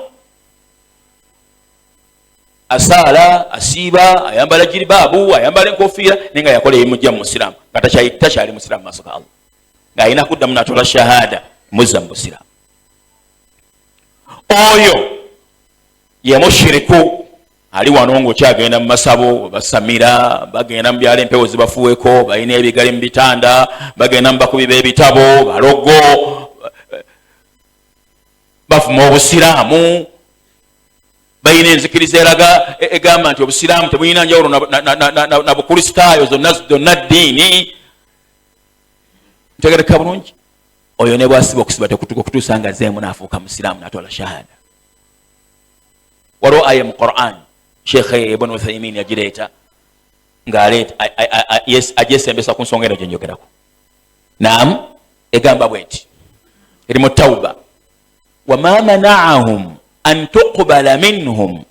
asaala asiiba ayambala jiribaabu ayambala enkofiira naye nga yakola ebimujja mu busiraamu nga takyali musiraamu maaso ga Allah ng'alina kuddamu n'atola shahada muzza mu busiraamu. Oyo ye mushiriku ali wano ng'okyagenda mu masabo basamira bagenda mu byalo empewo zibafuweko balina ebigali mu bitanda bagenda mu bakubi b'ebitabo balogo bafuma obusiraamu balina enzikiriza eraga egamba nti obusiraamu tebulina njawulo na bukristaayo zonna ddiini. Ntegereka bulungi. Oyo ne bwasiba okusiba okutuusa nga zeemu n'afuuka musiraamu n'atwala shahada. Waliwo aya mu Qur'an Sheikh Ibn Uthaymin yagireeta ng'aleeta agyesembesa ku nsonga eno gye njogerako. Naam, egamba bwe nti eri mu Tawba wama mana'ahum an tuqbala minhum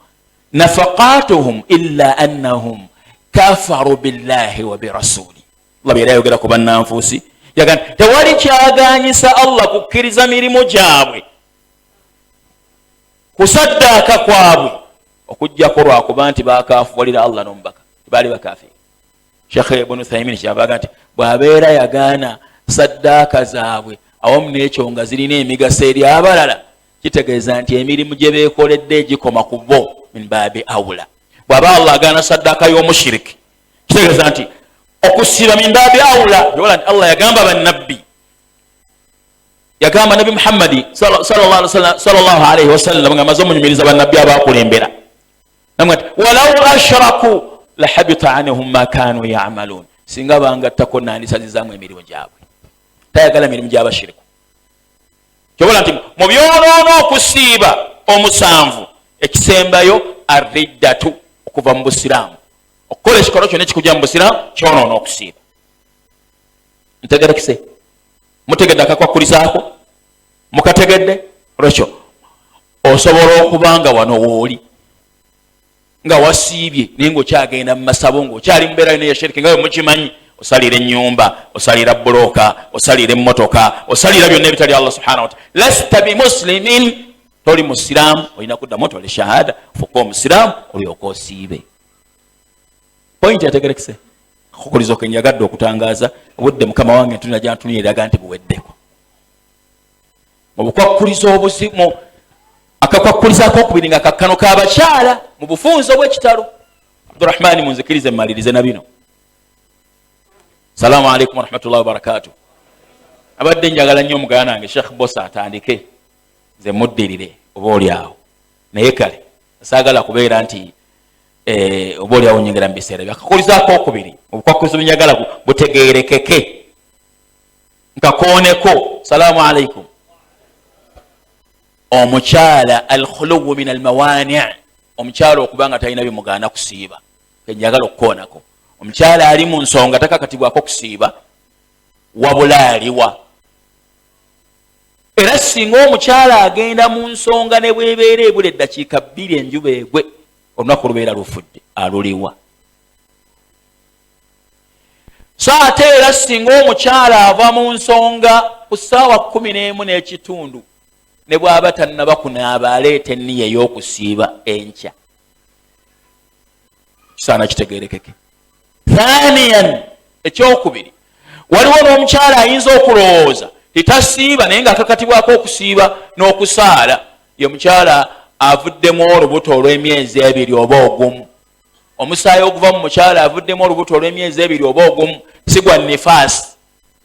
nafaqatuhum illa annahum kafaru billahi wa birasuli. Allah byera yogera ku bannanfuusi yagamba tewali kyaganyisa Allah kukkiriza mirimu gyabwe kusaddaaka kwabwe okujjako lwakuba nti baakafuwalira Allah n'omubaka tebaali bakafiri. Sheikh Ibn Uthaymin kyabaga nti bw'abeera yagaana saddaaka zaabwe awamu n'ekyo nga zirina emigaso eri abalala kitegeeza nti emirimu gye beekoledde egikoma ku bo min baabi awula. Bw'aba Allah agaana saddaaka y'omushiriki kitegeeza nti okusiba min baabi awula yola nti Allah yagamba bannabbi yagamba Nabi Muhammadi sallallahu alaihi wasallam nga amaze omunyumiriza bannabbi abaakulembera namwe ati walau ashraku lahabita anhum ma kanu ya'malun. Singa bangattako nandisazizaamu emirimu gyabwe. Tayagala mirimu gy'abashiriku. Kyobola nti mu byonoono okusiiba omusanvu ekisembayo arriddatu okuva mu busiraamu. Okukola ekikolwa kyonna ekikujja mu busiraamu kyonoono okusiiba. Ntegerekise mutegedde akakwakulizaako mukategedde olwekyo osobola okuba nga wano wooli nga wasiibye naye ng'okyagenda mu masabo ng'okyali mu mbeera yonna eyashiriki nga bwe mukimanyi osalira ennyumba osalira bulooka osalira emmotoka osalira byonna ebitali Allah subhanahu wa ta'ala. Lasta bimuslimin toli musiraamu olina kuddamu tole shahada fuka omusiraamu olyoka osiibe. Point yategerekese kukuliza okenjagadde okutangaaza obudde mukama wange ntulina gyantuniraga nti buweddeko mu bukwakkuliza obuzimu akakwakkuliza akokubiri nga kakkano k'abakyala mu bufunzo bw'ekitalo. Abdurrahmani munzikirize mmalirize na bino. Salaamu alaikum warahmatullahi wabarakatuh. Abadde njagala nnyo omugala nange Sheikh Bosa atandike nze muddirire oba oliawo naye kale saagala kubeera nti oba oliawo nyengera mu biseera byakakulizaako okubiri obukwakkulizo bwenjagala butegeerekeke nkakooneko. Salaamu alaikum. Omukyala alkhuluwu min almawani', omukyala okubanga talina bimugaana kusiiba kenjagala okukoonako. Omukyala ali mu nsonga takakatibwako kusiiba wabula aliwa. Era singa omukyala agenda mu nsonga ne bwebeera ebula eddakiika 2 enjuba egwe olunaku lubeera lufudde aluliwa. So ate era singa omukyala ava mu nsonga ku ssaawa 11:30 ne bw'aba tannaba kunaaba aleeta enniya ey'okusiiba enkya. Kisaana kitegeerekeke. Thaniyan, ekyokubiri, waliwo n'omukyala ayinza okulowooza titasiiba naye ng'akakatibwako okusiiba n'okusaala. Ye mukyala avuddemu olubuto olw'emyezi 2 oba ogumu. Omusaayi oguva mu mukyala avuddemu olubuto olw'emyezi 2 oba ogumu si gwa nifaasi,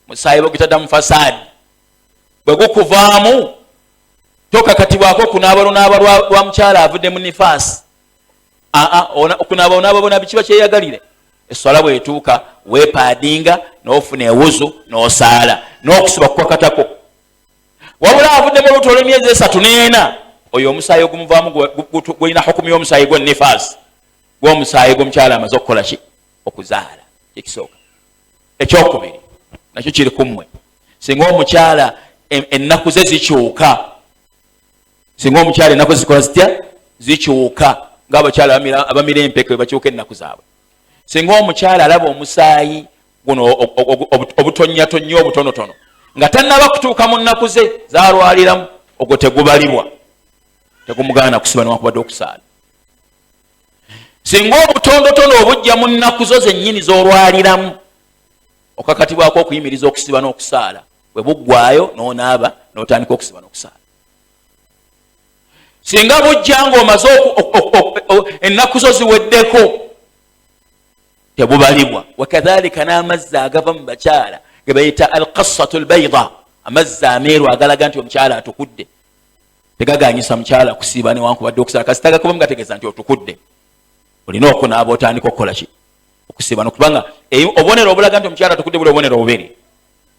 musaayi bagutadda mu fasaadi. Bwe gukuvaamu tokakatibwako kunaaba lunaaba lwa mukyala avudde mu nifaasi. Okunaaba onaaba bona bikiba kyeyagalire. Esswala bwetuuka weepaadinga n'ofuna ewuzu n'osaala n'okusiba kukwakatako. Wabula avudde mu lubuto olw'emyezi 3 n'ena, oyo omusaayi ogumuvaamu gwolina hukumu y'omusaayi gwa nifaasi, gw'omusaayi gw'omukyala amaze okukola ki? Okuzaala. Ekisooka. Ekyokubiri nakyo kiri kummwe. Singa omukyala ennaku ze zikyuka, singa omukyala ennaku zikola zitya? Zikyuka ng'abakyala abamira empeke bwe bakyuka ennaku zaabwe. Singa omukyala alaba omusaayi guno obutonnyatonya obutonotono nga tannaba kutuuka mu nnaku ze zaalwaliramu, ogwo tegubalibwa, tegumugaana kusiba newankubadde okusaala. Singa obutondotono obujja mu nnaku zo zennyini z'olwaliramu, okakatibwako okuyimiriza okusiba n'okusaala. Bwe buggwaayo n'onaaba n'otandika okusiba n'okusaala. Singa bujja ng'omaze ennaku zo ziweddeko, tebubalibwa. Wakadhalika n'amazzi agava mu bakyala ge bayita alqassatu albayda, amazzi ameeru agalaga nti omukyala atukudde, tegaganyisa mukyala kusiiba newankubadde okusaala. Kasita gakuba mugategeeza nti otukudde, olina okunaaba otandika okukola ki? Okusiiba. Nokubanga obubonero obulaga nti omukyala atukudde buli obubonero bubiri.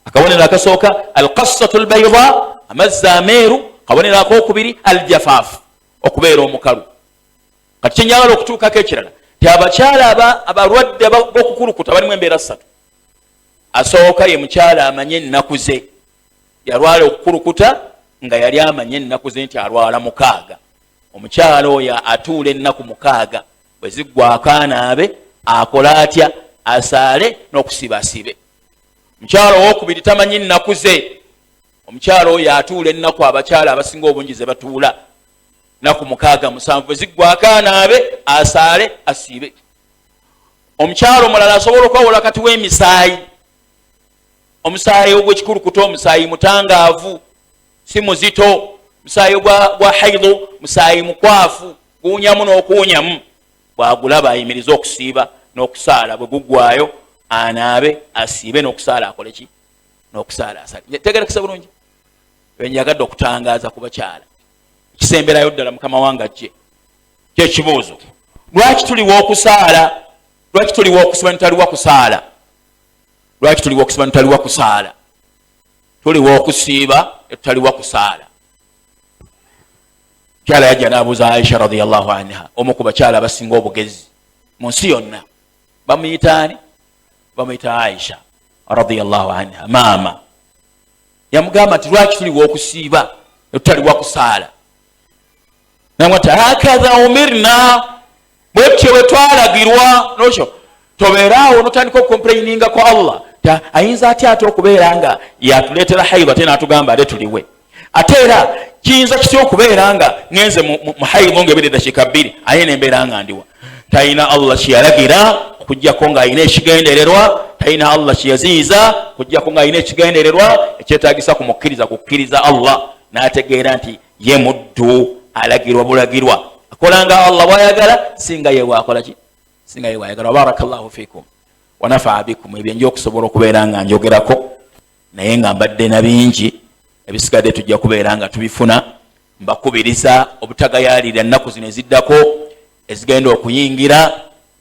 Akabonero akasooka alqassatu albayda, amazzi ameeru. Akabonero akokubiri aljafaafu, okubeera omukalu. Kati kyenjagala okutuukako ekirala ti abakyala abalwadde b'okukulukuta balimu embeera 3. Asooka ye mukyala amanye ennaku ze, yalwala okukulukuta nga yali amanye ennaku ze nti alwala 6. Omukyala oyo atuula ennaku 6, bwe ziggwako anaabe, akola atya? Asaale n'okusiba asibe. Mukyala owokubiri tamanyi ennaku ze, omukyala oyo atuula ennaku abakyala abasinga obungi ze batuula, ennaku 6 7 bwe ziggwako anaabe, asaale asiibe. Omukyala omulala asobola okwawola kati w'emisaayi. Omusaayi ogw'ekikulukuto omusaayi mutangaavu, si muzito. Omusaayi gwa haidhu musaayi mukwafu, guwunyamu n'okuwunyamu. Bw'agulaba ayimiriza okusiiba n'okusaala. Bwe guggwaayo anaabe, asiibe n'okusaala akole ki? N'okusaala asaale. Tegerekese bulungi? Benjagadde okutangaaza ku bakyala. Kisemberayo ddala mukama wange ajje. Kyekibuuzo. Lwaki tuliwo okusaala? Lwaki tuliwo okusiba netaliwa kusaala? Lwaki tuliwo okusiba netaliwa kusaala? Tuliwo okusiiba netaliwa kusaala. Kyala yajja n'abuuza Aisha radhiyallahu anha, omu ku bakyala abasinga obugezi mu nsi yonna. Bamuyita ani? Bamuyita Aisha radhiyallahu anha, maama. Yamugamba nti lwaki tuliwo okusiiba netutaliwa kusaala? Namwati hakadha umirna, bwetyo bwe twalagirwa. Nokyo tobeeraawo notandika okukomplaininga kwa Allah. Ayinza atya ate okubeera nga yatuleetera haidha ate n'atugamba ate tuliwe? ate era kiyinza kitya okubeera nga ngenze mu haimu ng'ebiri dakiika 2 aye nembeera nga ndiwa. Talina Allah kyeyalagira okuggyako ng'alina ekigendererwa, talina Allah kyeyaziyiza okuggyako ng'alina ekigendererwa ekyetaagisa kukkiriza Allah, n'ategeera nti ye muddu alagirwa bulagirwa, akola nga Allah bw'ayagala singa ye bw'akola ki, singa ye bw'ayagala. Barakallahu fikum wa nafaa bikum. Ebyo nja okusobola okubeera nga njogerako, naye nga mbadde na bingi ebisigadde tujja kubeera nga tubifuna. Mbakubiriza obutagayaalira ennaku zino eziddako ezigenda okuyingira,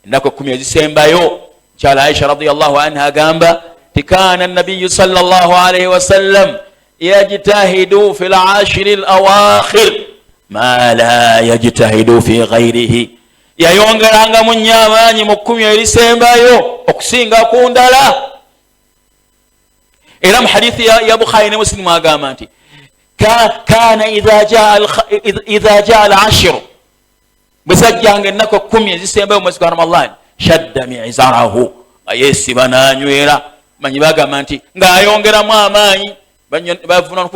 ennaku 10 ezisembayo. Kyala Aisha radiyallahu anha agamba tikana nabiyu sallallahu alayhi wasallam yajtahidu fi al-ashri al-awakhir ma la yajtahidu fi ghayrihi, yayongeranga mu nnyo amaanyi mu 10 erisembayo okusinga ku ndala. Era mu hadithi ya Bukhari ne Muslim agamba nti kana idha jaa al-ashr, bwe sajjanga ennaku 10 ezisembayo mu mwezi gwa Ramadan, shadda mi'zarahu, ayesiba n'anywera. Manyi bagamba nti ng'ayongeramu amaanyi, bavuna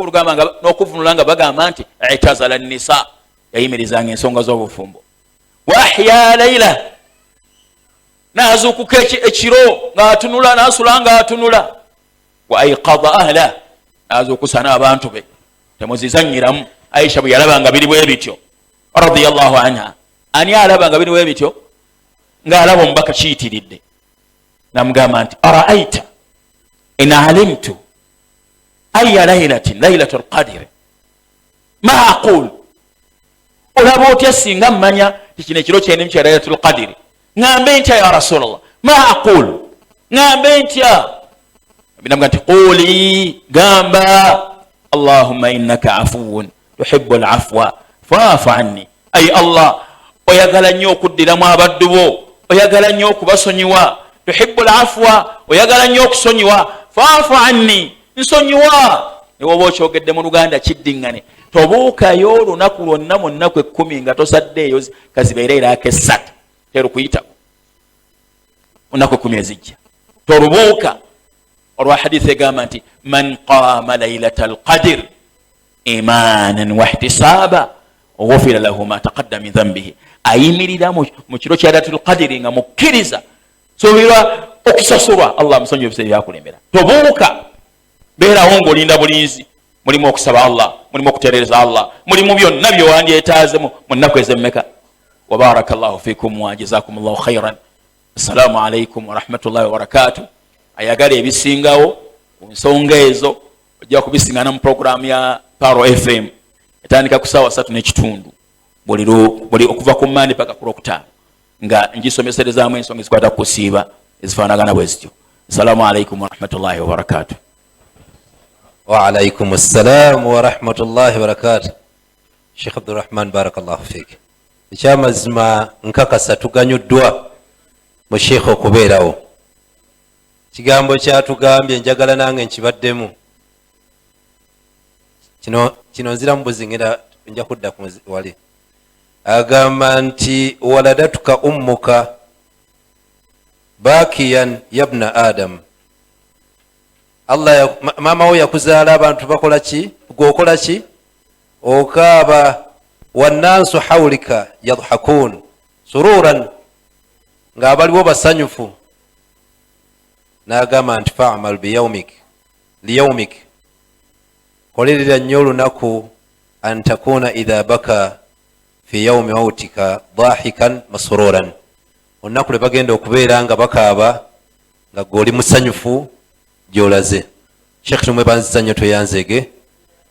n'okuvunula nga bagamba nti itazala nisa, yayimirizanga ensonga z'obufumbo. Wa ahya layla, n'azuukuka ekiro ng'atunula, n'asula ng'atunula. Wa ayqadha ahla, n'azuukusa n'abantu be, temuzizanyiramu. Aisha bwe yalabanga biri bwe bityo radiyallahu anha, ani alabanga biri bwe bityo ng'alaba omubaka kiyitiridde, namugamba nti araaita in alimtu aya laylatin laylatu lqadiri ma aqul, olaba otya singa mmanya ti kino ekiro kyenimu kya laylatu lqadiri, ŋambe ntya ya rasulallah, ma aqul, ŋambe ntya? Namugamba nti quli, gamba allahumma innaka afuwun tuhibbu alafwa faafu anni. Ay Allah, oyagala nnyo okuddiramu abaddu bo, oyagala nnyo okubasonyiwa, tuhibbu alafwa, oyagala nnyo okusonyiwa, faafu anni, nsonyiwa. Ne woba okyogedde mu Luganda kiddiŋŋane, tobuukayo olunaku lwonna mu nnaku 10 nga tosaddeeyo kazibeera eraako 3 terukuyitako mu nnaku 10 ezijja, tolubuuka. Olwa hadithi egamba nti man qaama laylata alqadir imanan wahtisaba ghufira lahu ma taqaddama min dhanbihi, ayimirira mu kiro kya laylatul qadiri nga mukkiriza, soobirwa okusasulwa, Allah amusonyiwa ebiseera byakulembera. Tobuuka, beerawo ng'olinda bulinzi, mulimu okusaba Allah, mulimu okutereeza Allah, mulimu byonna byewandyetaazemu mu nnaku ezemmeka. Wa barakallahu fikum wa jazakumullahu khairan. Assalamu alaikum wa rahmatullahi wa barakatuh. Ayagala ebisingawo ku nsonga ezo ojja kubisingana mu programu ya Paro FM etandika ku ssaawa 3:30 buli okuva ku Monday paka ku Lwokutaano, nga ngisomeserezaamu ensonga ezikwata ku kusiiba ezifaanagana bwe zityo. Assalamu alaikum wa rahmatullahi wa barakatuh. Wa alaikum assalam wa rahmatullahi wa barakatuh. Sheikh Abdurrahman, barakallahu fik. Ekyamazima nkakasa tuganyuddwa mu Sheikh okubeerawo. Kigambo kyatugambye njagala nange nkibaddemu. Kino nziramu buzingira, nja kudda ku wali. Agamba nti waladatuka ummuka bakiyan yabna Adam. Allah mama wo yakuzaala abantu bakola ki? Gwokola ki? Okaaba wannansu hawlika yadhakun sururan, nga abaliwo basanyufu. N'agamba nti fa'mal liyaumik, kolerera nnyo olunaku an takuna idha baka fi yaumi mautika dhahikan masruran, olunaku lwe bagenda okubeera nga bakaaba nga gw'oli musanyufu gy'olaze. Sheikh tumwebanziza nnyo tweyanzege.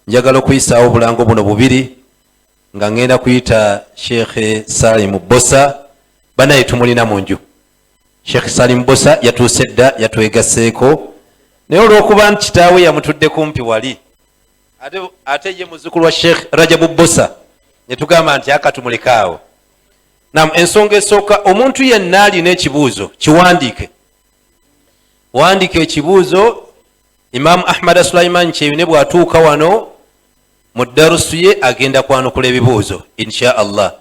Njagala okuyisaawo obulango buno bubiri nga ngenda kuyita Sheikh Salim Bosa, banaye tumulina mu nju. Sheikh Salim Bosa yatuuse dda, yatwegaseeko, naye olw'okuba nti kitaawe yamutudde kumpi wali, ate ye muzzukulu wa Sheikh Rajabu Bosa, ne tugamba nti akatumulekaawo. Nam ensonga esooka, omuntu yenna alina ekibuuzo kiwandiike. Wandiika ekibuuzo, Imam Ahmad Sulaiman Kyeyune bw'atuuka wano mu darusu ye agenda kwanukula ebibuuzo insha Allah.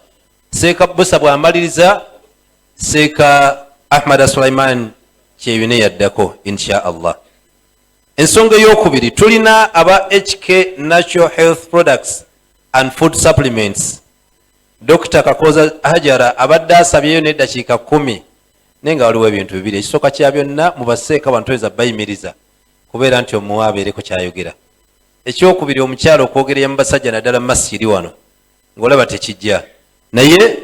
Seeka Bosa bw'amaliriza, Seeka Ahmad Sulaiman Kyeyune yaddako insha Allah. ensonga eyokubiri tulina aba HK Natural Health Products and Food Supplements. Dr. Kakoza Hajara abadde asabyeyo n'eddakiika 10 naye nga waliwo ebintu bibiri. Ekisooka kya byonna mubaseeka bantweza bayimiriza kubeera nti omuwa abeereko kyayogera. Ekyokubiri omukyalo okwogerera mu basajja naddala masiri wano ng'olaba tekijja naye